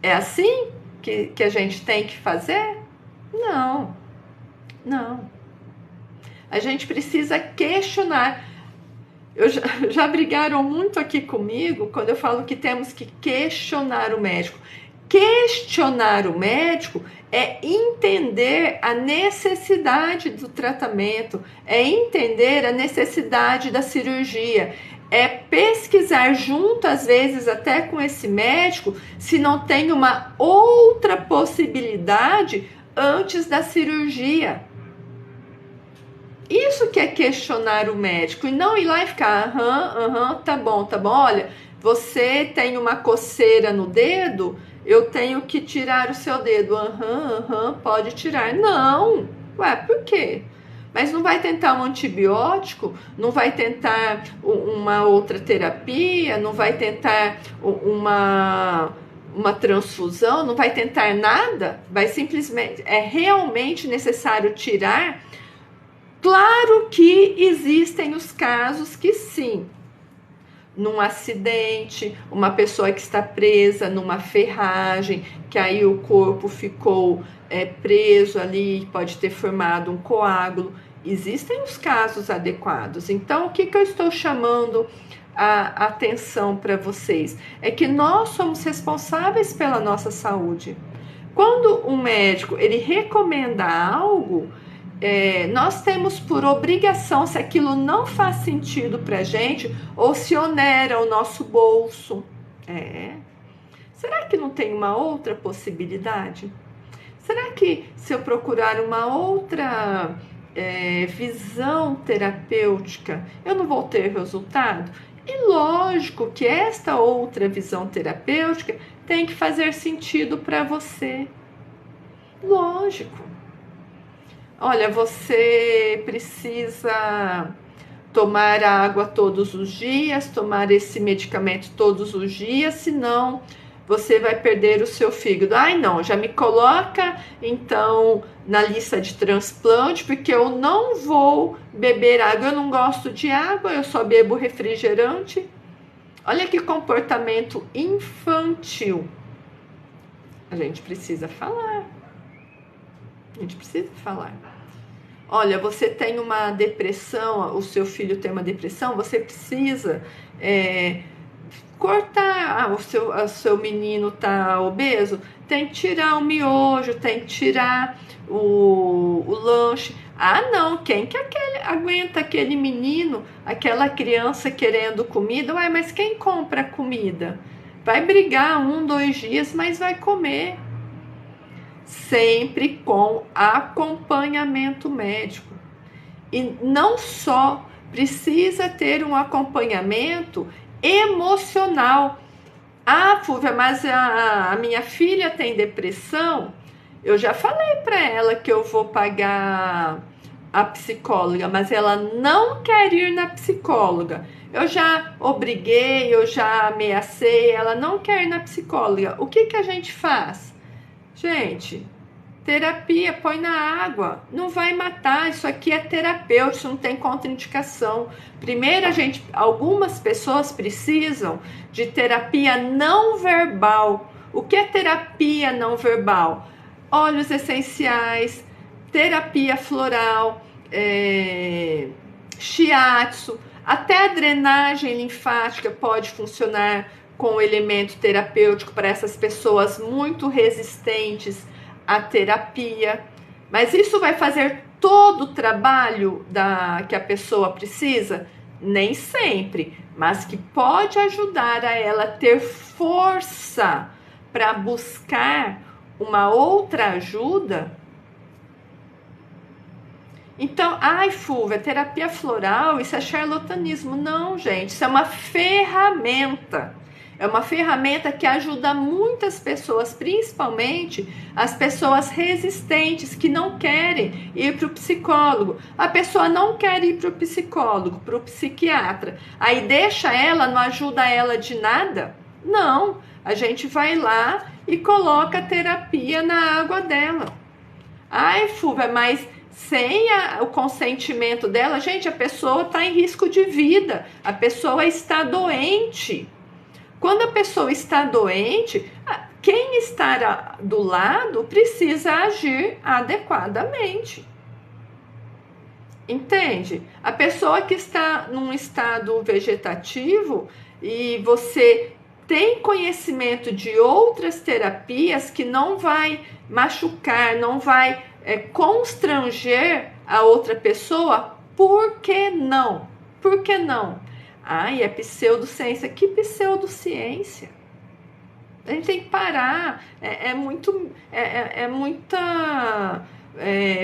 É assim que a gente tem que fazer? Não. A gente precisa questionar. Já brigaram muito aqui comigo quando eu falo que temos que questionar o médico. Questionar o médico é entender a necessidade do tratamento, é entender a necessidade da cirurgia, é pesquisar junto, às vezes até com esse médico, se não tem uma outra possibilidade antes da cirurgia. Isso que é questionar o médico, e não ir lá e ficar, tá bom, olha, você tem uma coceira no dedo, eu tenho que tirar o seu dedo, pode tirar. Não, por quê? Mas não vai tentar um antibiótico, não vai tentar uma outra terapia, não vai tentar uma transfusão, não vai tentar nada, vai simplesmente, é realmente necessário tirar. Claro que existem os casos que sim, num acidente, uma pessoa que está presa numa ferragem, que aí o corpo ficou preso ali, pode ter formado um coágulo. Existem os casos adequados. Então, o que eu estou chamando a atenção para vocês, é que nós somos responsáveis pela nossa saúde. Quando um médico ele recomenda algo, nós temos por obrigação, se aquilo não faz sentido para a gente, ou se onera o nosso bolso. Será que não tem uma outra possibilidade? Será que se eu procurar uma outra visão terapêutica, eu não vou ter resultado? E lógico que esta outra visão terapêutica tem que fazer sentido para você. Lógico. Olha, você precisa tomar água todos os dias, tomar esse medicamento todos os dias, senão você vai perder o seu fígado. Ai, não, já me coloca então na lista de transplante, porque eu não vou beber água. Eu não gosto de água, eu só bebo refrigerante. Olha que comportamento infantil. A gente precisa falar. A gente precisa falar. Olha, você tem uma depressão, o seu filho tem uma depressão, você precisa cortar. O seu menino tá obeso, tem que tirar o miojo, tem que tirar o lanche. Ah, não, quem que aguenta aquele menino, aquela criança querendo comida? Ué, mas quem compra comida? Vai brigar 1, 2 dias, mas vai comer. Sempre com acompanhamento médico. E não só precisa ter um acompanhamento emocional. Ah, Fúvia, mas a minha filha tem depressão. Eu já falei para ela que eu vou pagar a psicóloga, mas ela não quer ir na psicóloga. Eu já obriguei, eu já ameacei, ela não quer ir na psicóloga. O que a gente faz? Gente, terapia, põe na água, não vai matar, isso aqui é terapêutico, não tem contraindicação. Primeiro, algumas pessoas precisam de terapia não verbal. O que é terapia não verbal? Óleos essenciais, terapia floral, shiatsu, até a drenagem linfática pode funcionar com elemento terapêutico para essas pessoas muito resistentes à terapia. Mas isso vai fazer todo o trabalho que a pessoa precisa? Nem sempre, mas que pode ajudar a ela ter força para buscar uma outra ajuda. Então, Fúvia, terapia floral, isso é charlatanismo. Não, gente, isso é uma ferramenta. É uma ferramenta que ajuda muitas pessoas, principalmente as pessoas resistentes que não querem ir para o psicólogo. A pessoa não quer ir para o psicólogo, para o psiquiatra. Aí deixa ela, não ajuda ela de nada? Não, a gente vai lá e coloca a terapia na água dela. Fúvia, mas sem o consentimento dela, gente, a pessoa está em risco de vida, a pessoa está doente. Quando a pessoa está doente, quem está do lado precisa agir adequadamente. Entende? A pessoa que está num estado vegetativo e você tem conhecimento de outras terapias que não vai machucar, não vai constranger a outra pessoa, por que não? Por que não? É pseudociência. Que pseudociência? A gente tem que parar.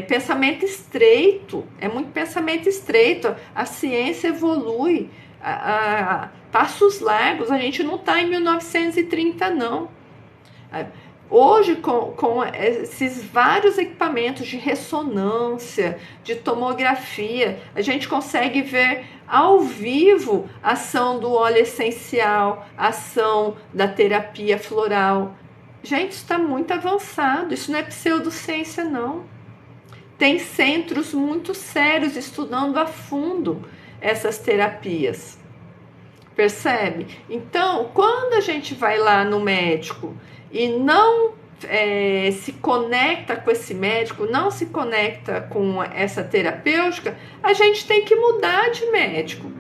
Pensamento estreito. É muito pensamento estreito. A ciência evolui a passos largos. A gente não está em 1930, não. Hoje, com esses vários equipamentos de ressonância, de tomografia, a gente consegue ver ao vivo a ação do óleo essencial, a ação da terapia floral. Gente, isso está muito avançado, isso não é pseudociência, não. Tem centros muito sérios estudando a fundo essas terapias. Percebe? Então, quando a gente vai lá no médico e não se conecta com esse médico, não se conecta com essa terapêutica, a gente tem que mudar de médico.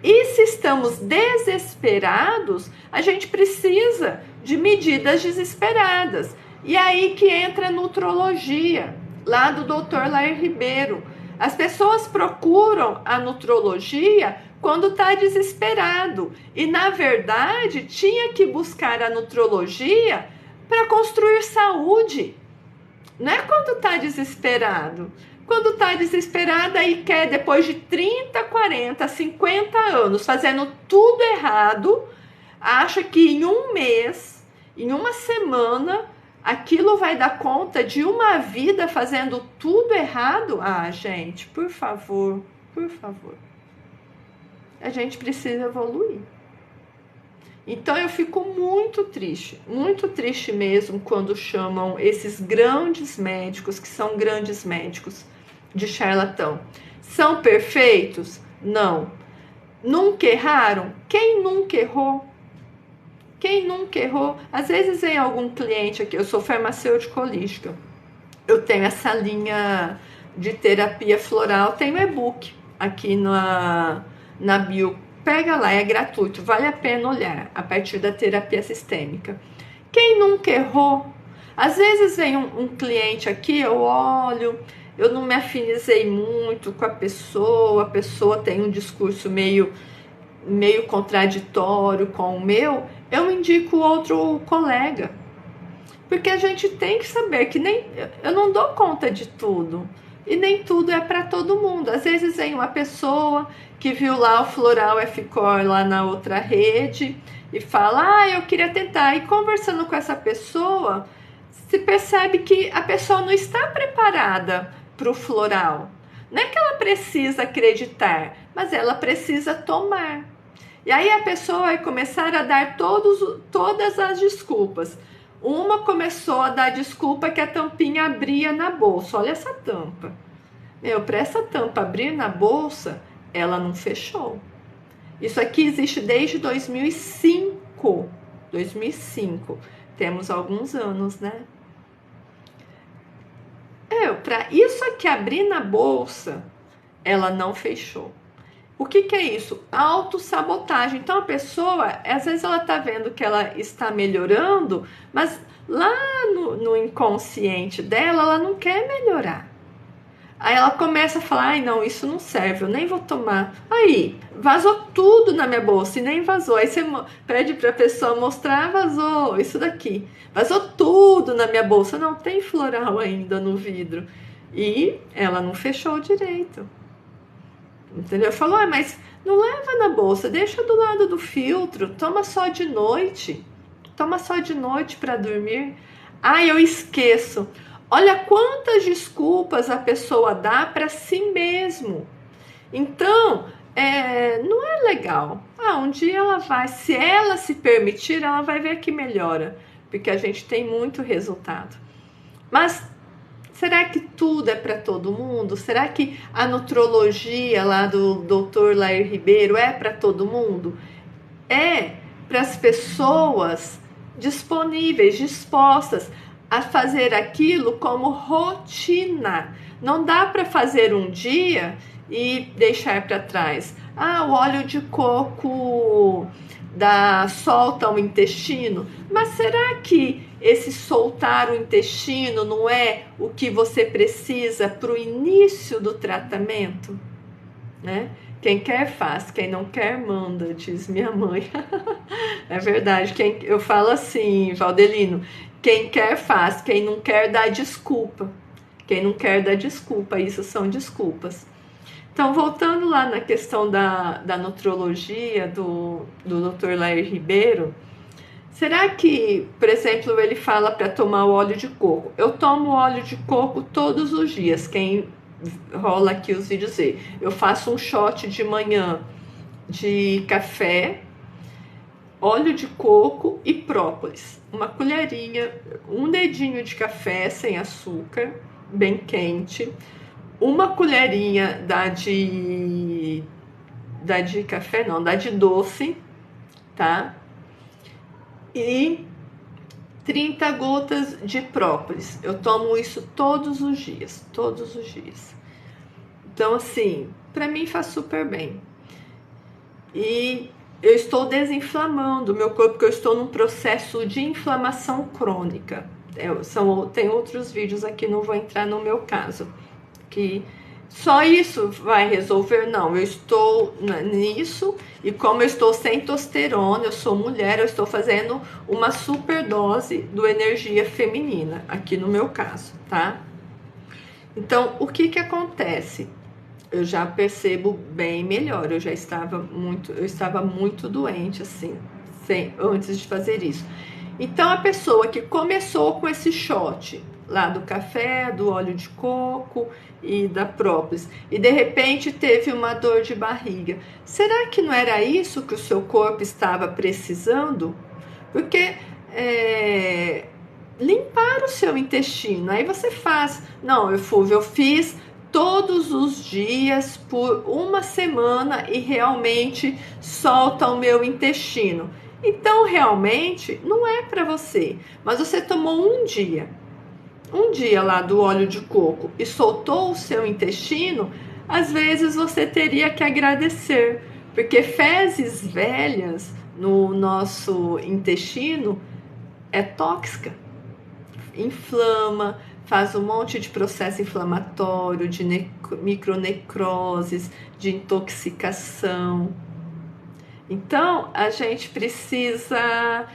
E se estamos desesperados, a gente precisa de medidas desesperadas. E aí que entra a nutrologia, lá do Dr. Lair Ribeiro. As pessoas procuram a nutrologia quando está desesperado. E, na verdade, tinha que buscar a nutrologia para construir saúde. Não é quando está desesperado. Quando está desesperada e quer, depois de 30, 40, 50 anos, fazendo tudo errado, acha que em um mês, em uma semana, aquilo vai dar conta de uma vida fazendo tudo errado? Ah, gente, por favor, por favor. A gente precisa evoluir. Então eu fico muito triste mesmo quando chamam esses grandes médicos, que são grandes médicos, de charlatão. São perfeitos? Não. Nunca erraram? Quem nunca errou? Quem nunca errou? Às vezes vem algum cliente aqui, eu sou farmacêutica holística, eu tenho essa linha de terapia floral, tenho e-book aqui na bio. Pega lá, é gratuito, vale a pena olhar a partir da terapia sistêmica. Quem nunca errou? Às vezes vem um cliente aqui, eu olho, eu não me afinizei muito com a pessoa tem um discurso meio contraditório com o meu, eu indico outro colega. Porque a gente tem que saber que eu não dou conta de tudo. E nem tudo é para todo mundo. Às vezes vem uma pessoa que viu lá o Floral F-Core lá na outra rede e fala, eu queria tentar. E conversando com essa pessoa, se percebe que a pessoa não está preparada para o floral. Não é que ela precisa acreditar, mas ela precisa tomar. E aí a pessoa vai começar a dar todas as desculpas. Uma começou a dar desculpa que a tampinha abria na bolsa. Olha essa tampa. Para essa tampa abrir na bolsa, ela não fechou. Isso aqui existe desde 2005. 2005. Temos alguns anos, né? Para isso aqui abrir na bolsa, ela não fechou. O que é isso? Autossabotagem. Então a pessoa, às vezes ela está vendo que ela está melhorando, mas lá no inconsciente dela, ela não quer melhorar. Aí ela começa a falar, não, isso não serve, eu nem vou tomar. Aí, vazou tudo na minha bolsa e nem vazou. Aí você pede para a pessoa mostrar, vazou isso daqui. Vazou tudo na minha bolsa. Não, tem floral ainda no vidro. E ela não fechou direito. Entendeu? Falou, mas não leva na bolsa, deixa do lado do filtro, toma só de noite. Toma só de noite para dormir. Eu esqueço. Olha quantas desculpas a pessoa dá para si mesmo. Então, não é legal. Um dia ela vai, se ela se permitir, ela vai ver que melhora, porque a gente tem muito resultado. Mas será que tudo é para todo mundo? Será que a nutrologia lá do Dr. Lair Ribeiro é para todo mundo? É para as pessoas disponíveis, dispostas a fazer aquilo como rotina. Não dá para fazer um dia e deixar para trás. O óleo de coco solta o intestino. Mas será que esse soltar o intestino não é o que você precisa para o início do tratamento? Né? Quem quer faz, quem não quer manda, diz minha mãe. É verdade, eu falo assim, Valdelino, quem quer faz, quem não quer dá desculpa. Quem não quer dá desculpa, isso são desculpas. Então, voltando lá na questão da nutrologia do Dr. Lair Ribeiro, será que, por exemplo, ele fala para tomar o óleo de coco? Eu tomo óleo de coco todos os dias. Quem rola aqui os vídeos vê. Eu faço um shot de manhã de café, óleo de coco e própolis. Uma colherinha, um dedinho de café sem açúcar, bem quente. Uma colherinha dá de café, não, dá de doce, tá? E 30 gotas de própolis. Eu tomo isso todos os dias, Então, assim, para mim faz super bem. e eu estou desinflamando o meu corpo, porque eu estou num processo de inflamação crônica. Tem outros vídeos aqui, não vou entrar no meu caso, que só isso vai resolver? Não, eu estou nisso, e como eu estou sem testosterona, eu sou mulher, eu estou fazendo uma superdose do energia feminina, aqui no meu caso, tá? Então, o que acontece? Eu já percebo bem melhor, eu estava muito doente, assim, antes de fazer isso. Então, a pessoa que começou com esse shot lá do café, do óleo de coco e da própolis, e de repente teve uma dor de barriga, será que não era isso que o seu corpo estava precisando? Porque limpar o seu intestino, aí você faz, não, eu fiz todos os dias por uma semana e realmente solta o meu intestino. Então, realmente, não é para você. Mas você tomou um dia lá do óleo de coco e soltou o seu intestino, às vezes você teria que agradecer, porque fezes velhas no nosso intestino é tóxica, inflama, faz um monte de processo inflamatório, de micronecroses, de intoxicação. Então, a gente precisa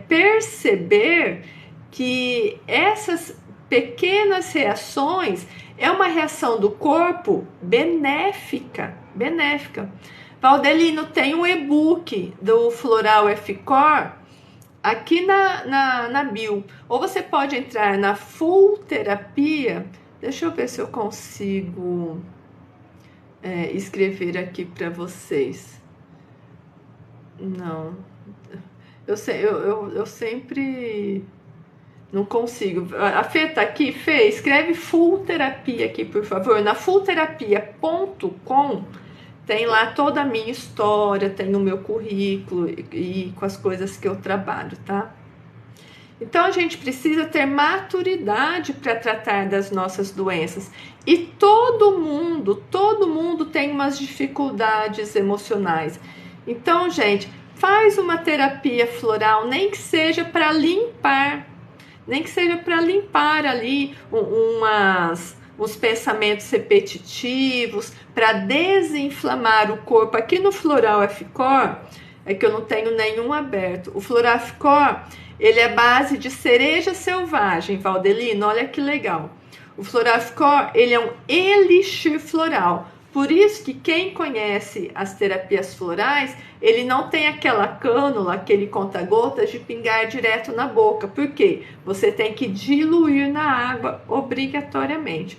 perceber que essas pequenas reações é uma reação do corpo benéfica. Valdelino, tem um e-book do Floral F-Core aqui na bio. Ou você pode entrar na Full Terapia. Deixa eu ver se eu consigo escrever aqui para vocês. Não, eu sempre não consigo. A Fê tá aqui. Fê, escreve Full Terapia aqui, por favor. Na fullterapia.com tem lá toda a minha história, tem o meu currículo e com as coisas que eu trabalho, tá? Então a gente precisa ter maturidade para tratar das nossas doenças. E todo mundo tem umas dificuldades emocionais. Então, gente, faz uma terapia floral, nem que seja para limpar, ali uns pensamentos repetitivos, para desinflamar o corpo. Aqui no Floral F-Core, é que eu não tenho nenhum aberto. O Floral F-Core, ele é base de cereja selvagem, Valdelino, olha que legal. O Floral F-Core, ele é um elixir floral. Por isso que quem conhece as terapias florais, ele não tem aquela cânula, aquele conta-gotas de pingar direto na boca. Por quê? Você tem que diluir na água obrigatoriamente.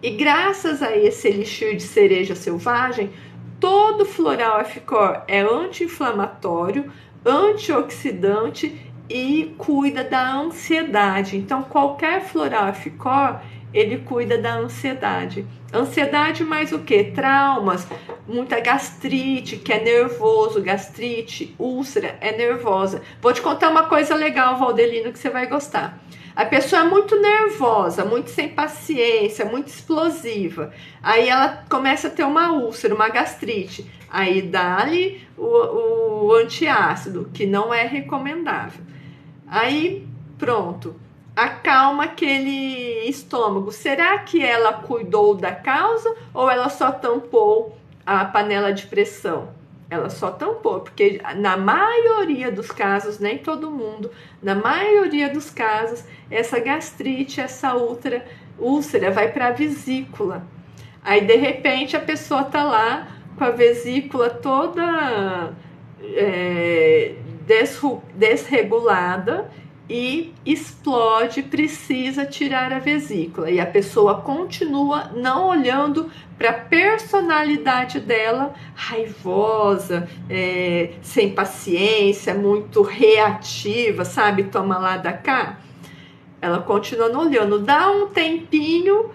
E graças a esse elixir de cereja selvagem, todo Floral F-Core é anti-inflamatório, antioxidante e cuida da ansiedade. Então, qualquer Floral F-Core, ele cuida da ansiedade. Ansiedade mais o que? Traumas, muita gastrite, que é nervoso, gastrite, úlcera, é nervosa. Vou te contar uma coisa legal, Valdelino, que você vai gostar. A pessoa é muito nervosa, muito sem paciência, muito explosiva. Aí ela começa a ter uma úlcera, uma gastrite. Aí dá-lhe o antiácido, que não é recomendável. Aí, pronto. Acalma aquele estômago. Será que ela cuidou da causa ou ela só tampou a panela de pressão? Ela só tampou, porque na maioria dos casos, nem todo mundo, na maioria dos casos, essa gastrite, essa úlcera vai para a vesícula. Aí, de repente, a pessoa tá lá com a vesícula toda desregulada, e explode, precisa tirar a vesícula. E a pessoa continua não olhando para a personalidade dela, raivosa, sem paciência, muito reativa, sabe? Toma lá da cá. Ela continua não olhando. Dá um tempinho,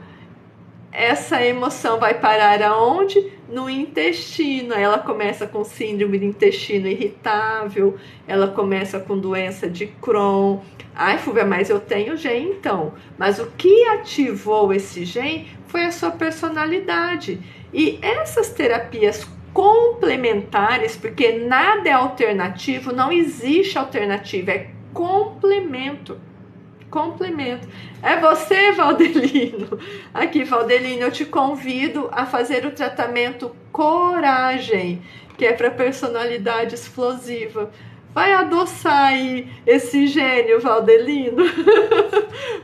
essa emoção vai parar aonde? No intestino. Ela começa com síndrome do intestino irritável, ela começa com doença de Crohn. Ai, Fúvia, mas eu tenho gen então. Mas o que ativou esse gen foi a sua personalidade. E essas terapias complementares, porque nada é alternativo, não existe alternativa, é complemento. Complemento. É você, Valdelino. Aqui, Valdelino, eu te convido a fazer o tratamento Coragem, que é para personalidade explosiva. Vai adoçar aí esse gênio, Valdelino.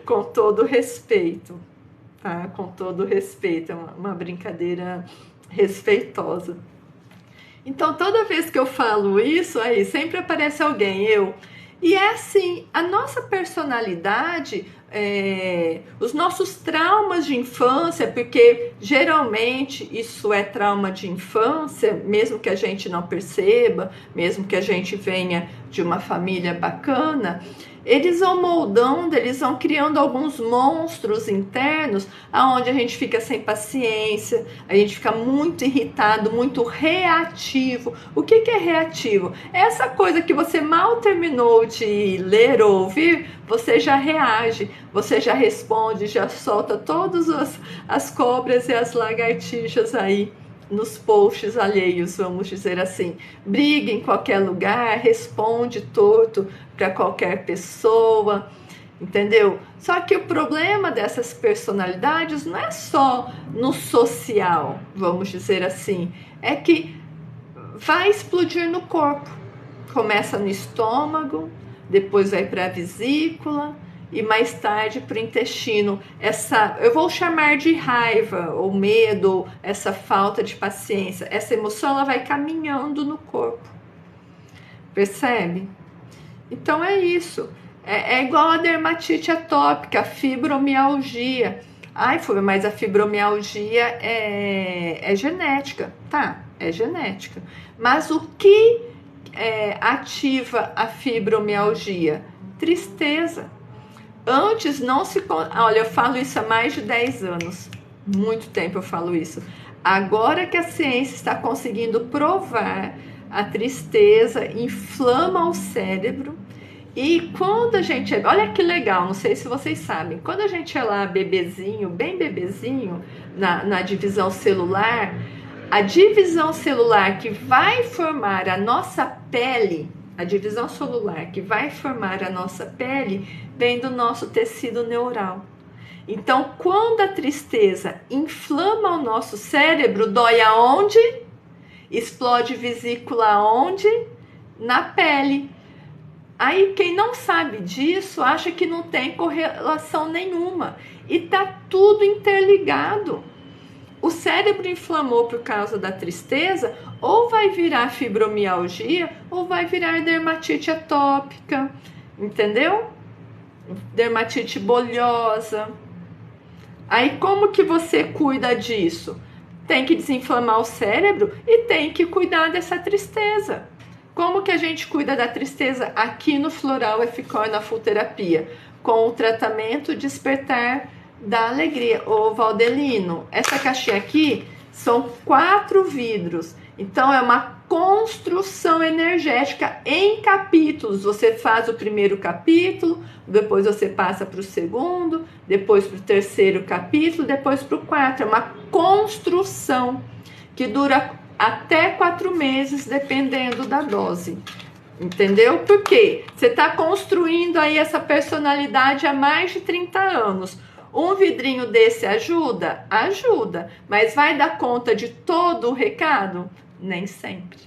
Com todo respeito, tá? Com todo respeito, é uma brincadeira respeitosa. Então, toda vez que eu falo isso, aí sempre aparece alguém, e é assim, a nossa personalidade, os nossos traumas de infância, porque geralmente isso é trauma de infância, mesmo que a gente não perceba, mesmo que a gente venha de uma família bacana, eles vão moldando, eles vão criando alguns monstros internos, aonde a gente fica sem paciência, a gente fica muito irritado, muito reativo. O que é reativo? É essa coisa que você mal terminou de ler ou ouvir, você já reage, você já responde, já solta todas as cobras e as lagartixas aí nos posts alheios, vamos dizer assim. Briga em qualquer lugar, responde torto para qualquer pessoa, entendeu? Só que o problema dessas personalidades não é só no social, vamos dizer assim, é que vai explodir no corpo. Começa no estômago, depois vai para a vesícula e mais tarde para o intestino. Eu vou chamar de raiva ou medo, essa falta de paciência. Essa emoção ela vai caminhando no corpo. Percebe? Então é isso. É igual a dermatite atópica, a fibromialgia. Ai, mas a fibromialgia é genética. Tá, é genética. Mas o que ativa a fibromialgia? Tristeza. Antes não se... Olha, eu falo isso há mais de 10 anos. Muito tempo eu falo isso. Agora que a ciência está conseguindo provar, a tristeza inflama o cérebro. E quando a gente... Olha que legal, não sei se vocês sabem. Quando a gente é lá bebezinho, bem bebezinho, na divisão celular, a divisão celular que vai formar a nossa pele, a divisão celular que vai formar a nossa pele, vem do nosso tecido neural. Então, quando a tristeza inflama o nosso cérebro, dói aonde? Explode vesícula aonde? Na pele. Aí, quem não sabe disso, acha que não tem correlação nenhuma. E tá tudo interligado. O cérebro inflamou por causa da tristeza, ou vai virar fibromialgia, ou vai virar dermatite atópica, entendeu? Dermatite bolhosa. Aí como que você cuida disso? Tem que desinflamar o cérebro e tem que cuidar dessa tristeza. Como que a gente cuida da tristeza aqui no Floral Eficor, na Full Terapia? Com o tratamento Despertar da Alegria. Ô Valdelino, essa caixinha aqui são 4 vidros. Então é uma construção energética em capítulos. Você faz o primeiro capítulo, depois você passa para o segundo, depois para o terceiro capítulo, depois para o quarto. É uma construção que dura até 4 meses, dependendo da dose. Entendeu? Por quê? Você está construindo aí essa personalidade há mais de 30 anos. Um vidrinho desse ajuda? Ajuda. Mas vai dar conta de todo o recado? Nem sempre.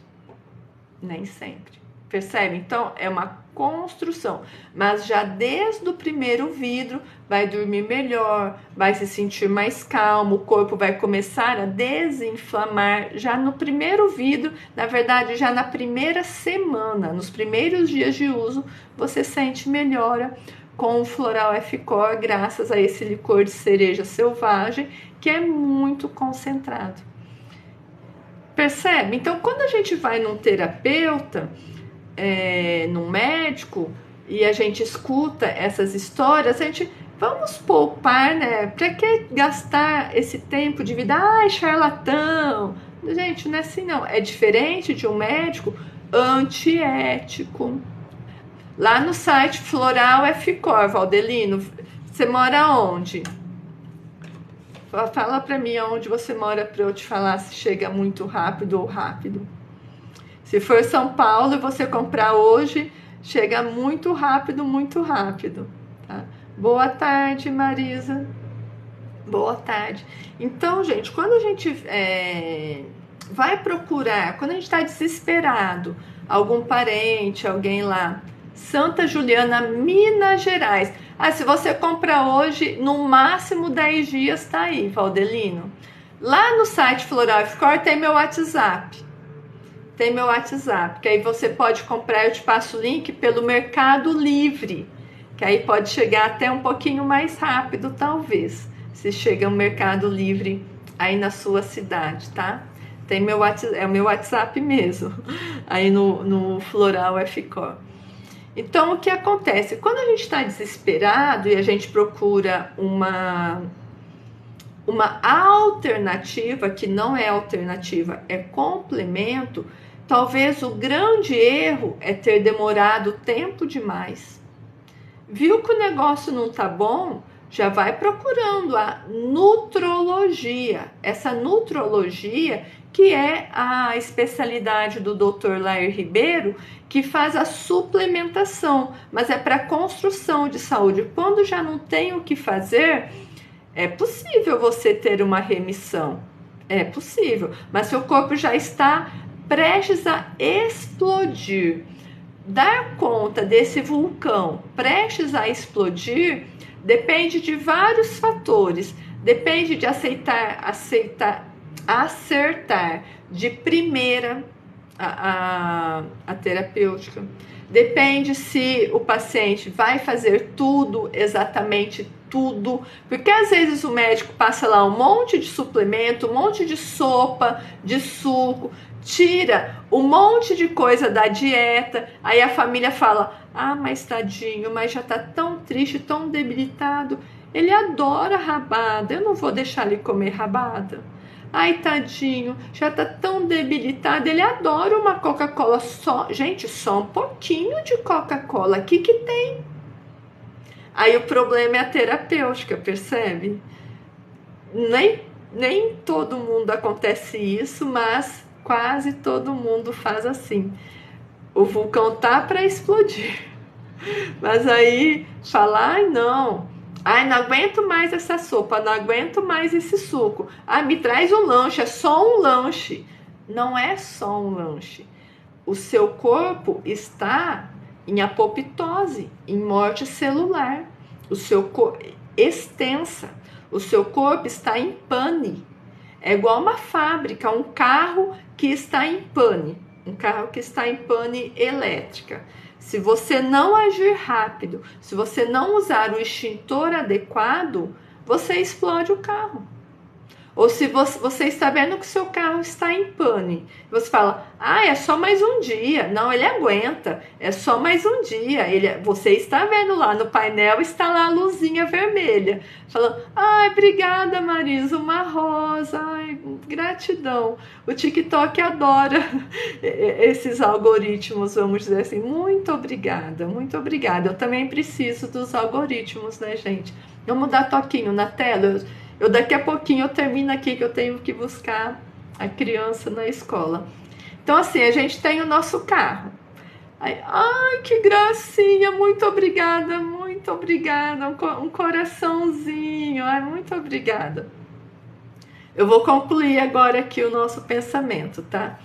Nem sempre. Percebe? Então, é uma construção. Mas já desde o primeiro vidro, vai dormir melhor, vai se sentir mais calmo, o corpo vai começar a desinflamar. Já no primeiro vidro, na verdade, já na primeira semana, nos primeiros dias de uso, você sente melhora com o Floral Eficor, graças a esse licor de cereja selvagem, que é muito concentrado. Percebe? Então, quando a gente vai num terapeuta, num médico, e a gente escuta essas histórias, a gente... Vamos poupar, né? Para que gastar esse tempo de vida? Ai, charlatão! Gente, não é assim, não. É diferente de um médico antiético. Lá no site Floral Eficor, Valdelino, você mora onde? Fala para mim onde você mora para eu te falar se chega muito rápido ou rápido. Se for São Paulo e você comprar hoje, chega muito rápido, muito rápido. Tá? Boa tarde, Marisa. Boa tarde. Então, gente, quando a gente vai procurar, quando a gente está desesperado, algum parente, alguém lá, Santa Juliana, Minas Gerais. Ah, se você comprar hoje, no máximo 10 dias tá aí, Valdelino. Lá no site Floral Ficor tem meu WhatsApp. Tem meu WhatsApp, que aí você pode comprar, eu te passo o link pelo Mercado Livre, que aí pode chegar até um pouquinho mais rápido, talvez, se chega um Mercado Livre aí na sua cidade, tá? Tem meu WhatsApp, é o meu WhatsApp mesmo, aí no Floral Ficor. Então, o que acontece? Quando a gente está desesperado e a gente procura uma alternativa, que não é alternativa, é complemento, talvez o grande erro é ter demorado tempo demais. Viu que o negócio não tá bom? Já vai procurando a nutrologia. Essa nutrologia que é a especialidade do Dr. Lair Ribeiro, que faz a suplementação, mas é para construção de saúde. Quando já não tem o que fazer, é possível você ter uma remissão. É possível, mas seu corpo já está prestes a explodir. Dar conta desse vulcão prestes a explodir depende de vários fatores. Depende de acertar de primeira a terapêutica. Depende se o paciente vai fazer tudo, exatamente tudo, porque às vezes o médico passa lá um monte de suplemento, um monte de sopa, de suco, tira um monte de coisa da dieta, aí a família fala, ah, mas tadinho, mas já tá tão triste, tão debilitado, ele adora rabada, eu não vou deixar ele comer rabada. Ai, tadinho, já tá tão debilitado, ele adora uma Coca-Cola só. Gente, só um pouquinho de Coca-Cola, o que tem? Aí o problema é a terapêutica, percebe? Nem todo mundo acontece isso, mas quase todo mundo faz assim. O vulcão tá para explodir. Mas aí fala, ai não aguento mais essa sopa, não aguento mais esse suco. Ah, me traz um lanche, é só um lanche. Não é só um lanche. O seu corpo está em apoptose, em morte celular. O seu corpo extensa. O seu corpo está em pane. É igual uma fábrica, um carro que está em pane. Um carro que está em pane elétrica. Se você não agir rápido, se você não usar o extintor adequado, você explode o carro. Ou se você está vendo que o seu carro está em pane, você fala, ah, é só mais um dia. Não, ele aguenta, é só mais um dia. Você está vendo lá no painel, está lá a luzinha vermelha. Falando, ai, obrigada, Marisa, uma rosa, ai, gratidão. O TikTok adora esses algoritmos, vamos dizer assim. Muito obrigada, muito obrigada. Eu também preciso dos algoritmos, né, gente? Vamos dar toquinho na tela. Eu daqui a pouquinho eu termino aqui que eu tenho que buscar a criança na escola. Então assim, a gente tem o nosso carro. Aí, ai, que gracinha, muito obrigada, um coraçãozinho, ai, muito obrigada. Eu vou concluir agora aqui o nosso pensamento, tá?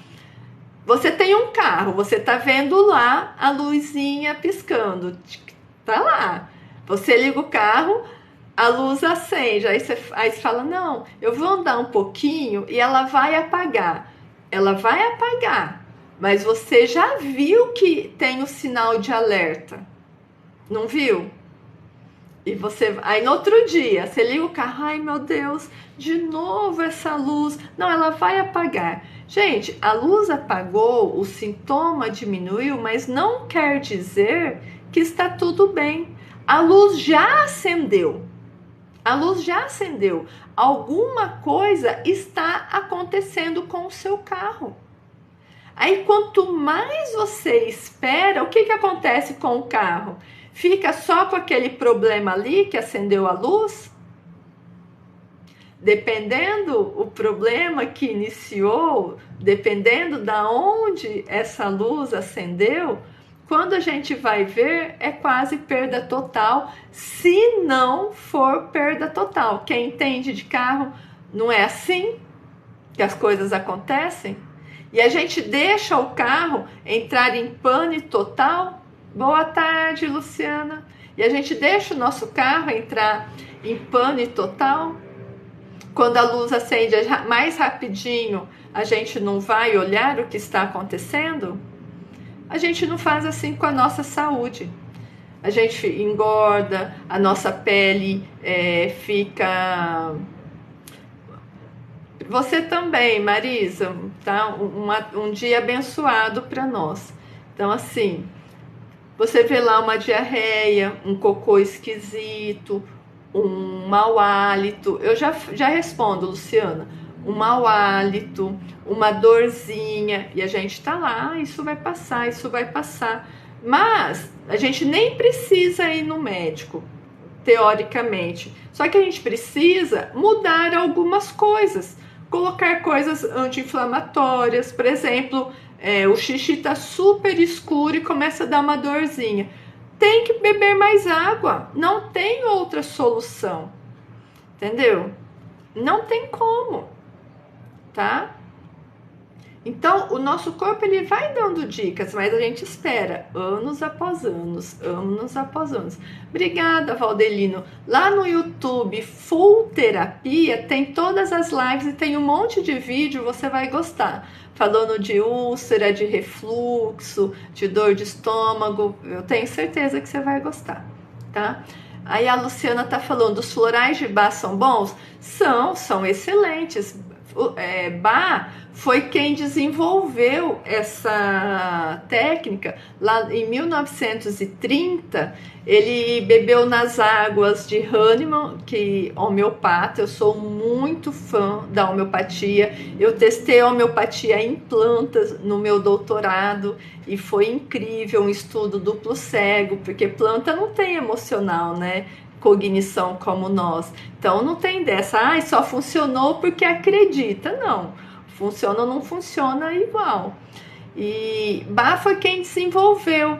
Você tem um carro, você tá vendo lá a luzinha piscando, tá lá. Você liga o carro, a luz acende, aí você fala, não, eu vou andar um pouquinho e ela vai apagar. Ela vai apagar, mas você já viu que tem o sinal de alerta, não viu? E aí no outro dia, você liga o carro, ai meu Deus, de novo essa luz. Não, ela vai apagar. Gente, a luz apagou, o sintoma diminuiu, mas não quer dizer que está tudo bem. A luz já acendeu. A luz já acendeu. Alguma coisa está acontecendo com o seu carro. Aí, quanto mais você espera, o que acontece com o carro? Fica só com aquele problema ali que acendeu a luz? dependendo o problema que iniciou, dependendo da onde essa luz acendeu, quando a gente vai ver, é quase perda total, se não for perda total. Quem entende de carro, não é assim que as coisas acontecem? E a gente deixa o carro entrar em pane total? Boa tarde, Luciana. E a gente deixa o nosso carro entrar em pane total? Quando a luz acende mais rapidinho, a gente não vai olhar o que está acontecendo? A gente não faz assim com a nossa saúde. A gente engorda, a nossa pele fica... Você também, Marisa, tá? Um dia abençoado para nós. Então, assim, você vê lá uma diarreia, um cocô esquisito, um mau hálito. Eu já respondo, Luciana. Um mau hálito, uma dorzinha, e a gente tá lá, isso vai passar, isso vai passar. Mas a gente nem precisa ir no médico, teoricamente. Só que a gente precisa mudar algumas coisas, colocar coisas anti-inflamatórias, por exemplo, o xixi tá super escuro e começa a dar uma dorzinha. Tem que beber mais água, não tem outra solução, entendeu? Não tem como, tá? Então, o nosso corpo ele vai dando dicas, mas a gente espera anos após anos, anos após anos. Obrigada, Valdelino. Lá no YouTube, Full Terapia, tem todas as lives e tem um monte de vídeo, você vai gostar. Falando de úlcera, de refluxo, de dor de estômago, eu tenho certeza que você vai gostar, tá? Aí a Luciana tá falando, os florais de Bach são bons? São excelentes. Bach foi quem desenvolveu essa técnica lá em 1930. Ele bebeu nas águas de Hahnemann, que homeopata. Eu sou muito fã da homeopatia. Eu testei a homeopatia em plantas no meu doutorado e foi incrível, um estudo duplo cego, porque planta não tem emocional, né? Cognição como nós. Então não tem dessa, só funcionou porque acredita. Não, funciona ou não funciona igual. E Bach foi quem desenvolveu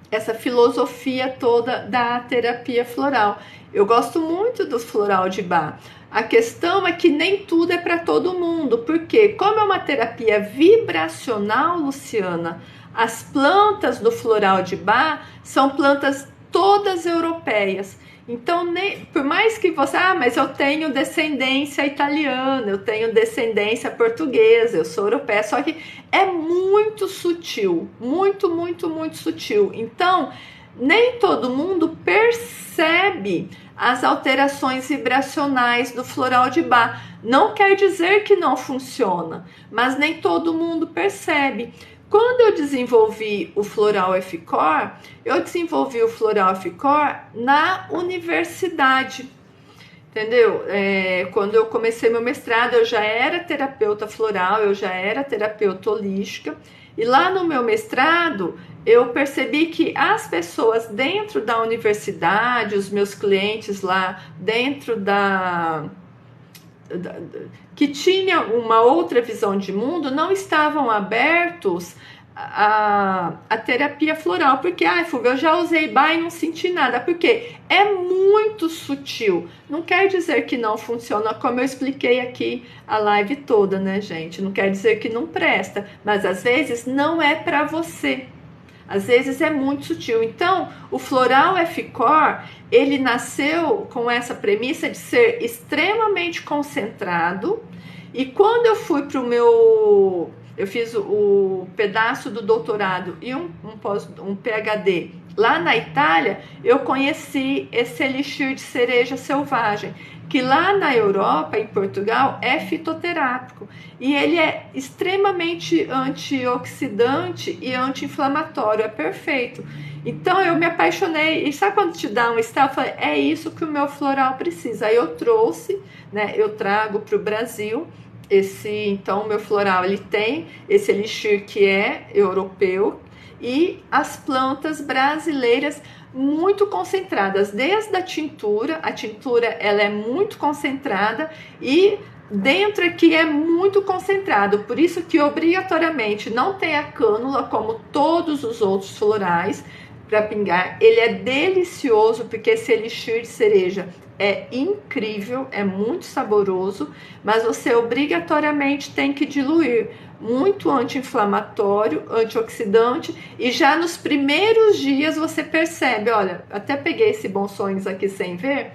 essa filosofia toda da terapia floral. Eu gosto muito do floral de Bach. A questão é que nem tudo é para todo mundo, porque como é uma terapia vibracional, Luciana, as plantas do floral de Bach são plantas todas europeias. Então, por mais que você... mas eu tenho descendência italiana, eu tenho descendência portuguesa, eu sou europeia, só que é muito sutil, muito, muito, muito sutil. Então, nem todo mundo percebe as alterações vibracionais do floral de Bach. Não quer dizer que não funciona, mas nem todo mundo percebe. Quando eu desenvolvi o Floral F-Core, eu desenvolvi o Floral F-Core na universidade, entendeu? Quando eu comecei meu mestrado, eu já era terapeuta floral, eu já era terapeuta holística, e lá no meu mestrado, eu percebi que as pessoas dentro da universidade, os meus clientes lá dentro que tinha uma outra visão de mundo, não estavam abertos à terapia floral, porque, Fuga, eu já usei Bach e não senti nada, porque é muito sutil, não quer dizer que não funciona, como eu expliquei aqui a live toda, né, gente, não quer dizer que não presta, mas às vezes não é para você. Às vezes é muito sutil. Então, o Floral F-Core, ele nasceu com essa premissa de ser extremamente concentrado. E quando eu fui para eu fiz o pedaço do doutorado e um PhD lá na Itália, eu conheci esse elixir de cereja selvagem, que lá na Europa, em Portugal, é fitoterápico. E ele é extremamente antioxidante e anti-inflamatório, é perfeito. Então eu me apaixonei, e sabe quando te dá um estalo? Eu falei, é isso que o meu floral precisa. Aí eu trouxe, né, eu trago para o Brasil, então o meu floral ele tem esse elixir que é europeu, e as plantas brasileiras muito concentradas, desde a tintura ela é muito concentrada e dentro aqui é muito concentrado, por isso que obrigatoriamente não tem a cânula como todos os outros florais para pingar. Ele é delicioso porque esse elixir de cereja é incrível, é muito saboroso, mas você obrigatoriamente tem que diluir muito anti-inflamatório, antioxidante, e já nos primeiros dias você percebe, olha, até peguei esse Bons Sonhos aqui sem ver,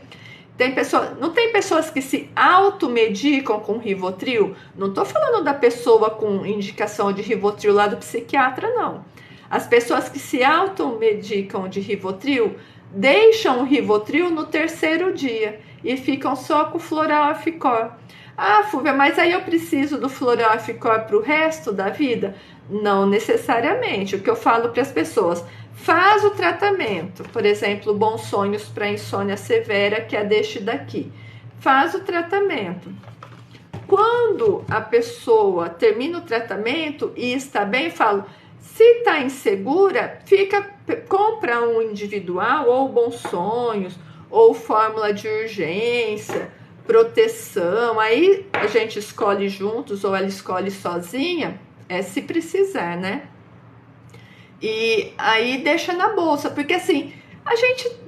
não tem pessoas que se automedicam com Rivotril? Não estou falando da pessoa com indicação de Rivotril lá do psiquiatra, não. As pessoas que se automedicam de Rivotril deixam o Rivotril no terceiro dia e ficam só com o Floral Aficor. Ah, Fúvia, mas aí eu preciso do Floral Aficor para o resto da vida? Não necessariamente. O que eu falo para as pessoas, faz o tratamento, por exemplo, Bons Sonhos para insônia severa, que é deste daqui. Faz o tratamento. Quando a pessoa termina o tratamento e está bem, eu falo, se está insegura, compra um individual, ou Bons Sonhos, ou fórmula de urgência, proteção, aí a gente escolhe juntos, ou ela escolhe sozinha, se precisar, né? E aí deixa na bolsa, porque assim,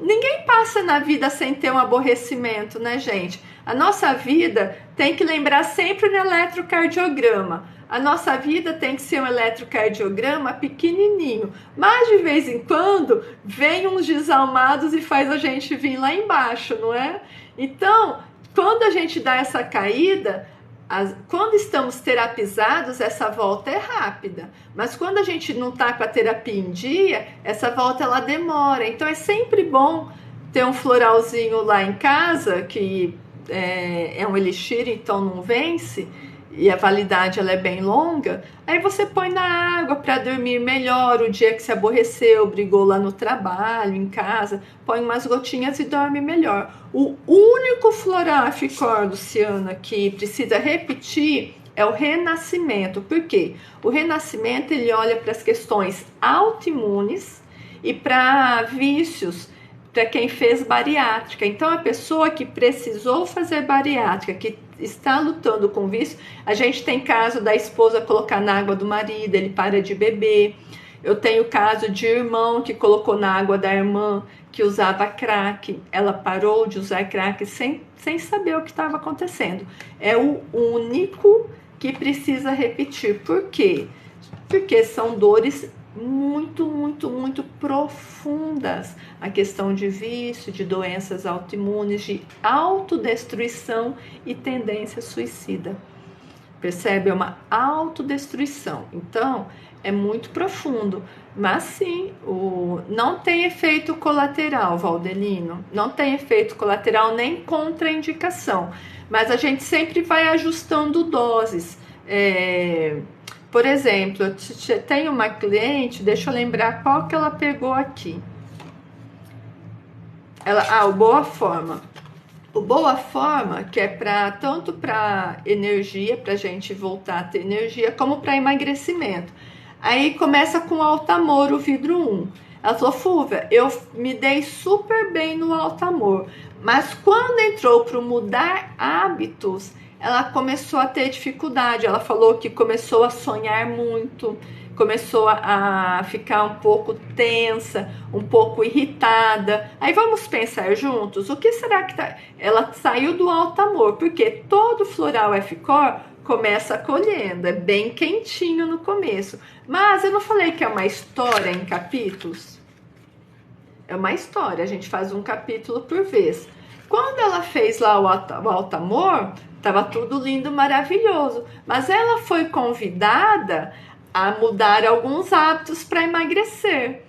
ninguém passa na vida sem ter um aborrecimento, né, gente? A nossa vida tem que lembrar sempre do eletrocardiograma. A nossa vida tem que ser um eletrocardiograma pequenininho, mas de vez em quando vem uns desalmados e faz a gente vir lá embaixo, não é? Então, quando a gente dá essa caída, quando estamos terapizados, essa volta é rápida, mas quando a gente não está com a terapia em dia, essa volta ela demora. Então é sempre bom ter um floralzinho lá em casa, que é um elixir, então não vence, e a validade ela é bem longa. Aí você põe na água para dormir melhor, o dia que se aborreceu, brigou lá no trabalho, em casa, põe umas gotinhas e dorme melhor. O único Floral Aficor, Luciana, que precisa repetir é o Renascimento. Por quê? O Renascimento ele olha para as questões autoimunes e para vícios, para quem fez bariátrica. Então, a pessoa que precisou fazer bariátrica, que está lutando com vício, a gente tem caso da esposa colocar na água do marido, ele para de beber. Eu tenho caso de irmão que colocou na água da irmã, que usava crack, ela parou de usar crack sem saber o que estava acontecendo. É o único que precisa repetir. Por quê? Porque são dores muito, muito, muito profundas. A questão de vício, de doenças autoimunes, de autodestruição e tendência suicida. Percebe? É uma autodestruição. Então, é muito profundo. Mas sim, não tem efeito colateral, Valdelino. Não tem efeito colateral nem contraindicação. Mas a gente sempre vai ajustando doses. Por exemplo, eu tenho uma cliente, deixa eu lembrar qual que ela pegou aqui. O Boa Forma. O Boa Forma, que é tanto para energia, para a gente voltar a ter energia, como para emagrecimento. Aí começa com Altamor, o vidro 1. Ela falou, Fúvia, eu me dei super bem no Altamor, mas quando entrou para mudar hábitos, ela começou a ter dificuldade. Ela falou que começou a sonhar muito, começou a ficar um pouco tensa, um pouco irritada. Aí vamos pensar juntos, o que será que tá... Ela saiu do Altamor, porque todo Floral Aficor começa acolhendo, é bem quentinho no começo. Mas eu não falei que é uma história em capítulos? É uma história, a gente faz um capítulo por vez. Quando ela fez lá o Altamor, estava tudo lindo, maravilhoso. Mas ela foi convidada a mudar alguns hábitos para emagrecer.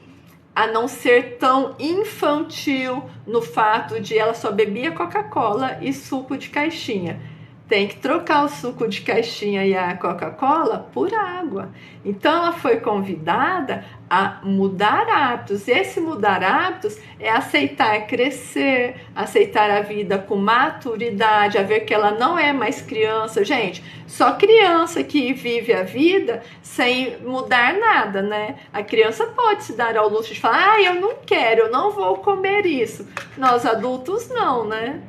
A não ser tão infantil no fato de ela só bebia Coca-Cola e suco de caixinha. tem que trocar o suco de caixinha e a Coca-Cola por água. Então ela foi convidada a mudar hábitos. E esse mudar hábitos é aceitar crescer, aceitar a vida com maturidade, a ver que ela não é mais criança. Gente, só criança que vive a vida sem mudar nada, né? A criança pode se dar ao luxo de falar: ah, eu não quero, eu não vou comer isso. Nós adultos não, né?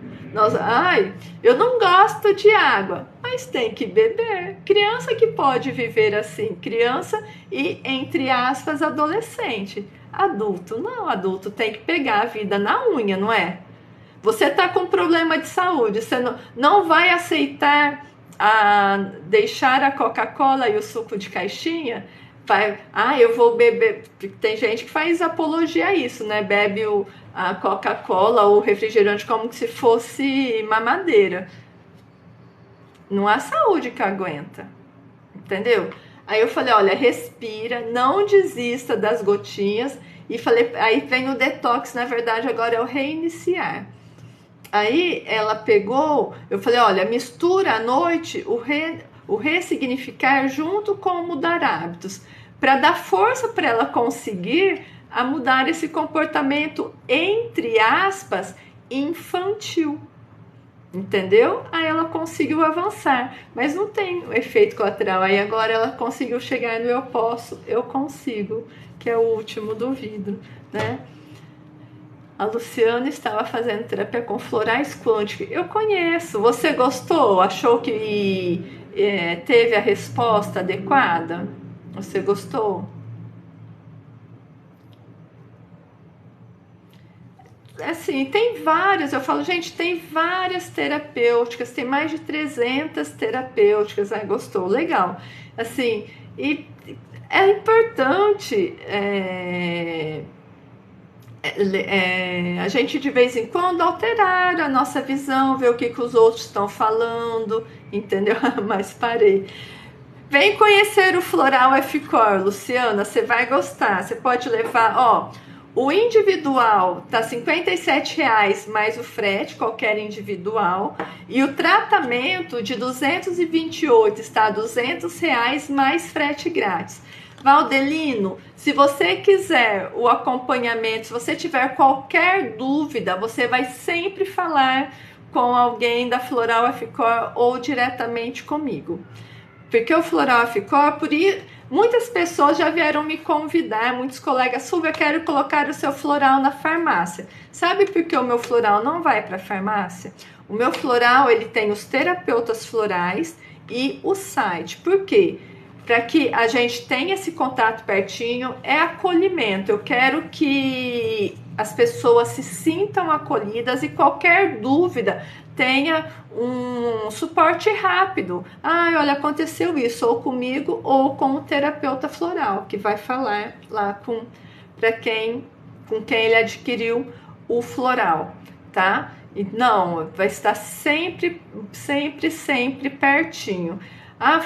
Ai, eu não gosto de água, mas tem que beber. Criança que pode viver assim, criança e, entre aspas, adolescente. Adulto não, adulto tem que pegar a vida na unha, não é? Você tá com problema de saúde, você não vai aceitar deixar a Coca-Cola e o suco de caixinha? Eu vou beber. Tem gente que faz apologia a isso, né? Bebe a Coca-Cola ou o refrigerante como se fosse mamadeira. Não há saúde que aguenta, entendeu? Aí eu falei: olha, respira, não desista das gotinhas. E falei, aí vem o detox, na verdade agora é o reiniciar. Aí ela pegou, eu falei: olha, mistura à noite o ressignificar junto com o mudar hábitos, para dar força para ela conseguir a mudar esse comportamento, entre aspas, infantil. Entendeu? Aí ela conseguiu avançar, mas não tem efeito colateral. Aí agora ela conseguiu chegar no eu posso, eu consigo, que é o último do vidro, né? A Luciana estava fazendo terapia com florais quânticos. Eu conheço. Você gostou? Achou que teve a resposta adequada? Você gostou? Assim, tem várias. Eu falo, gente, tem várias terapêuticas. Tem mais de 300 terapêuticas. Ai, gostou? Legal. Assim, e é importante... a gente de vez em quando alterar a nossa visão, ver o que os outros estão falando, entendeu? Mas parei. Vem conhecer o Floral F-Core, Luciana, você vai gostar. Você pode levar, ó, o individual tá R$57 mais o frete, qualquer individual, e o tratamento de 228 está R$200 mais frete grátis. Valdelino, se você quiser o acompanhamento, se você tiver qualquer dúvida, você vai sempre falar com alguém da Floral F-Core ou diretamente comigo. Porque o Floral F-Core, muitas pessoas já vieram me convidar, muitos colegas: Silvia, eu quero colocar o seu floral na farmácia. Sabe por que o meu floral não vai para a farmácia? O meu floral, ele tem os terapeutas florais e o site. Por quê? Para que a gente tenha esse contato pertinho, é acolhimento. Eu quero que as pessoas se sintam acolhidas e qualquer dúvida tenha um suporte rápido. Olha, aconteceu isso, ou comigo ou com o terapeuta floral, que vai falar lá com quem ele adquiriu o floral, tá? E não, vai estar sempre, sempre, sempre pertinho.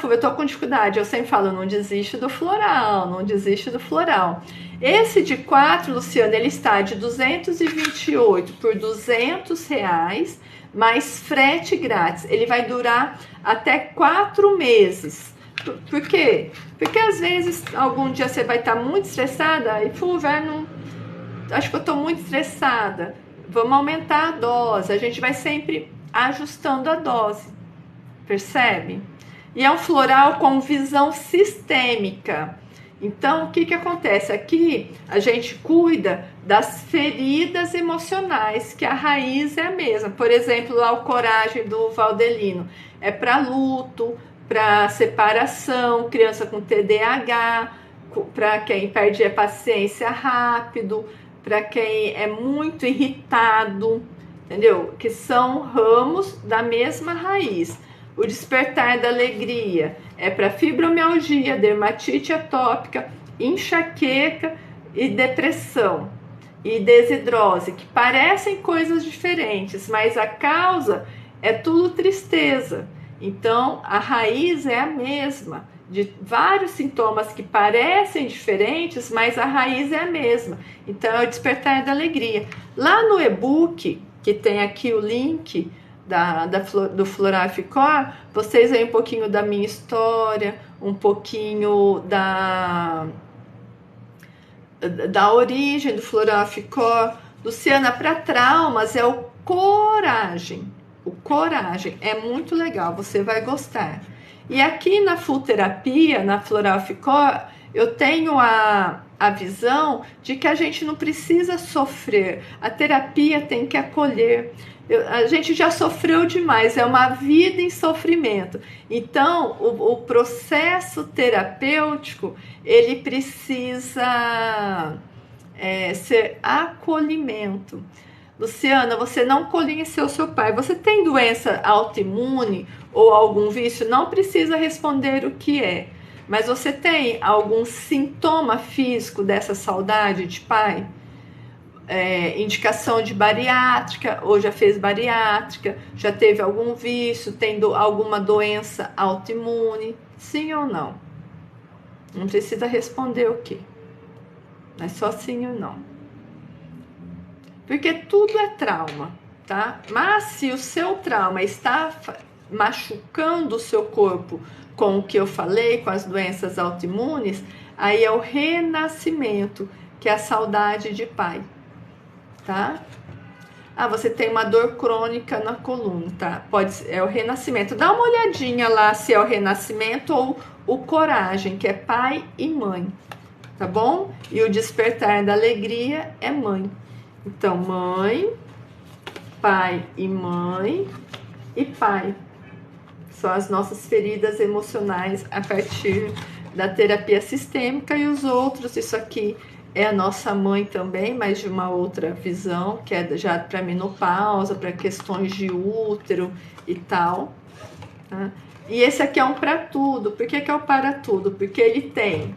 Fúvia, eu tô com dificuldade. Eu sempre falo: não desiste do floral, não desiste do floral. Esse de 4, Luciana, ele está de 228 por R$200, mais frete grátis. Ele vai durar até 4 meses. Por quê? Porque às vezes, algum dia você vai estar muito estressada e, Fúvia, acho que eu tô muito estressada. Vamos aumentar a dose. A gente vai sempre ajustando a dose. Percebe? E é um floral com visão sistêmica. Então, o que acontece? Aqui a gente cuida das feridas emocionais, que a raiz é a mesma. Por exemplo, lá o Coragem do Valdelino é para luto, para separação, criança com TDAH, para quem perde a paciência rápido, para quem é muito irritado, entendeu? Que são ramos da mesma raiz. O Despertar da Alegria é para fibromialgia, dermatite atópica, enxaqueca e depressão e desidrose, que parecem coisas diferentes, mas a causa é tudo tristeza. Então, a raiz é a mesma, de vários sintomas que parecem diferentes, mas a raiz é a mesma. Então, é o Despertar da Alegria. Lá no e-book, que tem aqui o link do Floral Ficor, vocês veem um pouquinho da minha história, um pouquinho da origem do Floral Ficor. Luciana, para traumas é o Coragem. O Coragem é muito legal, você vai gostar. E aqui na Full Terapia, na Floral Ficor, eu tenho a visão de que a gente não precisa sofrer. A terapia tem que acolher. A gente já sofreu demais, é uma vida em sofrimento. Então, o processo terapêutico, ele precisa ser acolhimento. Luciana, você não conheceu seu pai. Você tem doença autoimune ou algum vício? Não precisa responder o que é. Mas você tem algum sintoma físico dessa saudade de pai? Indicação de bariátrica, ou já fez bariátrica, já teve algum vício, tem alguma doença autoimune? Sim ou não? Não precisa responder o que. É só sim ou não. Porque tudo é trauma, tá? Mas se o seu trauma está machucando o seu corpo com o que eu falei, com as doenças autoimunes, aí é o renascimento, que é a saudade de pai, tá? Ah, você tem uma dor crônica na coluna, tá? É o renascimento. Dá uma olhadinha lá se é o renascimento ou o coragem, que é pai e mãe, tá bom? E o despertar da alegria é mãe. Então, mãe, pai e mãe e pai. São as nossas feridas emocionais a partir da terapia sistêmica, e os outros, isso aqui é a nossa mãe também, mas de uma outra visão, que é já para menopausa, para questões de útero e tal. Tá? E esse aqui é um para tudo. Por que é o para tudo? Porque ele tem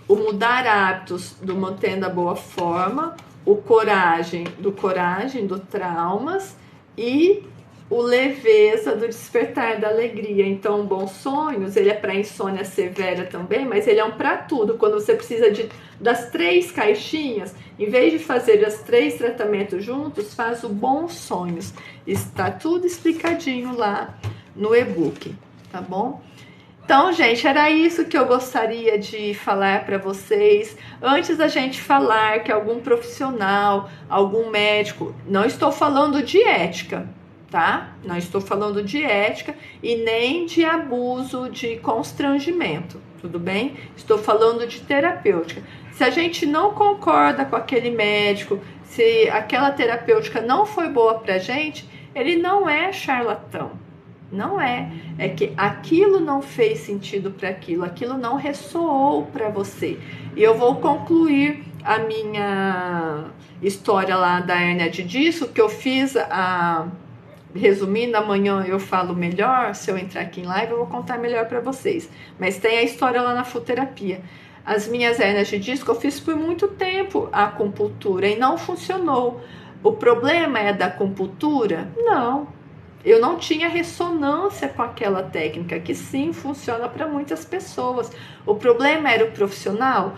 o mudar hábitos do mantendo a boa forma, o coragem, do traumas, e o leveza do despertar da alegria. Então, bons sonhos, ele é para insônia severa também, mas ele é um para tudo. Quando você precisa das 3 caixinhas, em vez de fazer os 3 tratamentos juntos, faz o bons sonhos. Está tudo explicadinho lá no e-book, tá bom? Então, gente, era isso que eu gostaria de falar para vocês. Antes da gente falar que algum profissional, algum médico, não estou falando de ética, tá? Não estou falando de ética e nem de abuso, de constrangimento, tudo bem? Estou falando de terapêutica. Se a gente não concorda com aquele médico, se aquela terapêutica não foi boa pra gente, ele não é charlatão. Não é que aquilo não fez sentido para aquilo não ressoou para você. E eu vou concluir a minha história lá da hérnia de disco, que eu fiz resumindo, amanhã eu falo melhor, se eu entrar aqui em live eu vou contar melhor para vocês. Mas tem a história lá na Full Terapia. As minhas hérnias de disco eu fiz por muito tempo a acupuntura e não funcionou. O problema é da acupuntura? Não. Eu não tinha ressonância com aquela técnica, que sim, funciona para muitas pessoas. O problema era o profissional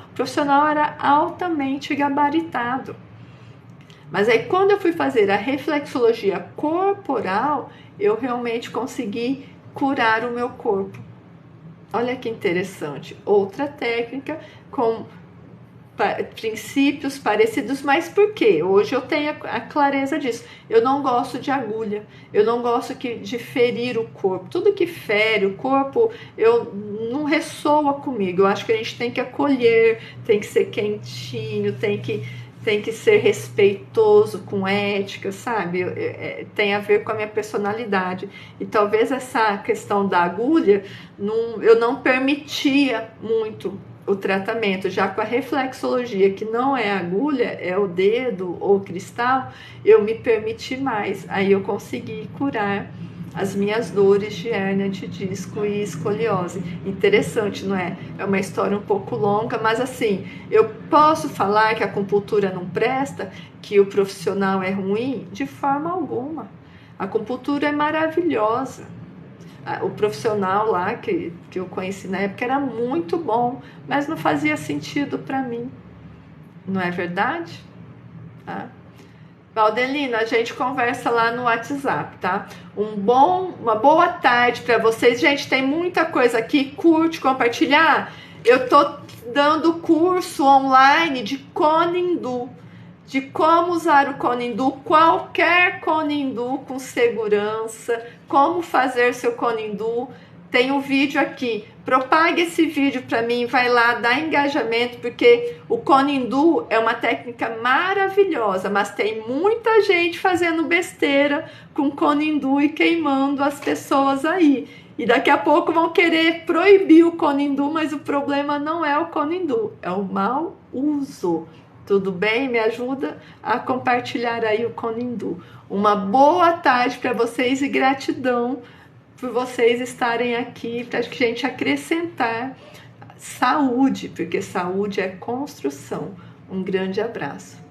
era altamente gabaritado. Mas aí quando eu fui fazer a reflexologia corporal, eu realmente consegui curar o meu corpo. Olha que interessante. Outra técnica com princípios parecidos, mas por quê? Hoje eu tenho a clareza disso. Eu não gosto de agulha, eu não gosto de ferir o corpo. Tudo que fere o corpo, não ressoa comigo. Eu acho que a gente tem que acolher, tem que ser quentinho, tem que ser respeitoso, com ética, sabe? Tem a ver com a minha personalidade. E talvez essa questão da agulha, eu não permitia muito o tratamento. Já com a reflexologia, que não é agulha, é o dedo ou cristal, eu me permiti mais. Aí eu consegui curar as minhas dores de hérnia de disco e escoliose. Interessante, não é? É uma história um pouco longa, mas assim, eu posso falar que a acupuntura não presta, que o profissional é ruim? De forma alguma. A acupuntura é maravilhosa. O profissional lá que eu conheci na época era muito bom, mas não fazia sentido para mim. Não é verdade? Tá? Valdelina, a gente conversa lá no WhatsApp, tá? Uma boa tarde para vocês. Gente, tem muita coisa aqui. Curte, compartilhar. Eu tô dando curso online de Kona Hindu, de como usar o Kona Hindu, qualquer Kona Hindu com segurança, como fazer seu Kona Hindu. Tem um vídeo aqui. Propague esse vídeo para mim, vai lá, dá engajamento, porque o Kona Hindu é uma técnica maravilhosa, mas tem muita gente fazendo besteira com Kona Hindu e queimando as pessoas aí. E daqui a pouco vão querer proibir o Kona Hindu, mas o problema não é o Kona Hindu, é o mau uso. Tudo bem? Me ajuda a compartilhar aí o Kona Hindu. Uma boa tarde para vocês e gratidão por vocês estarem aqui, para a gente acrescentar saúde, porque saúde é construção. Um grande abraço.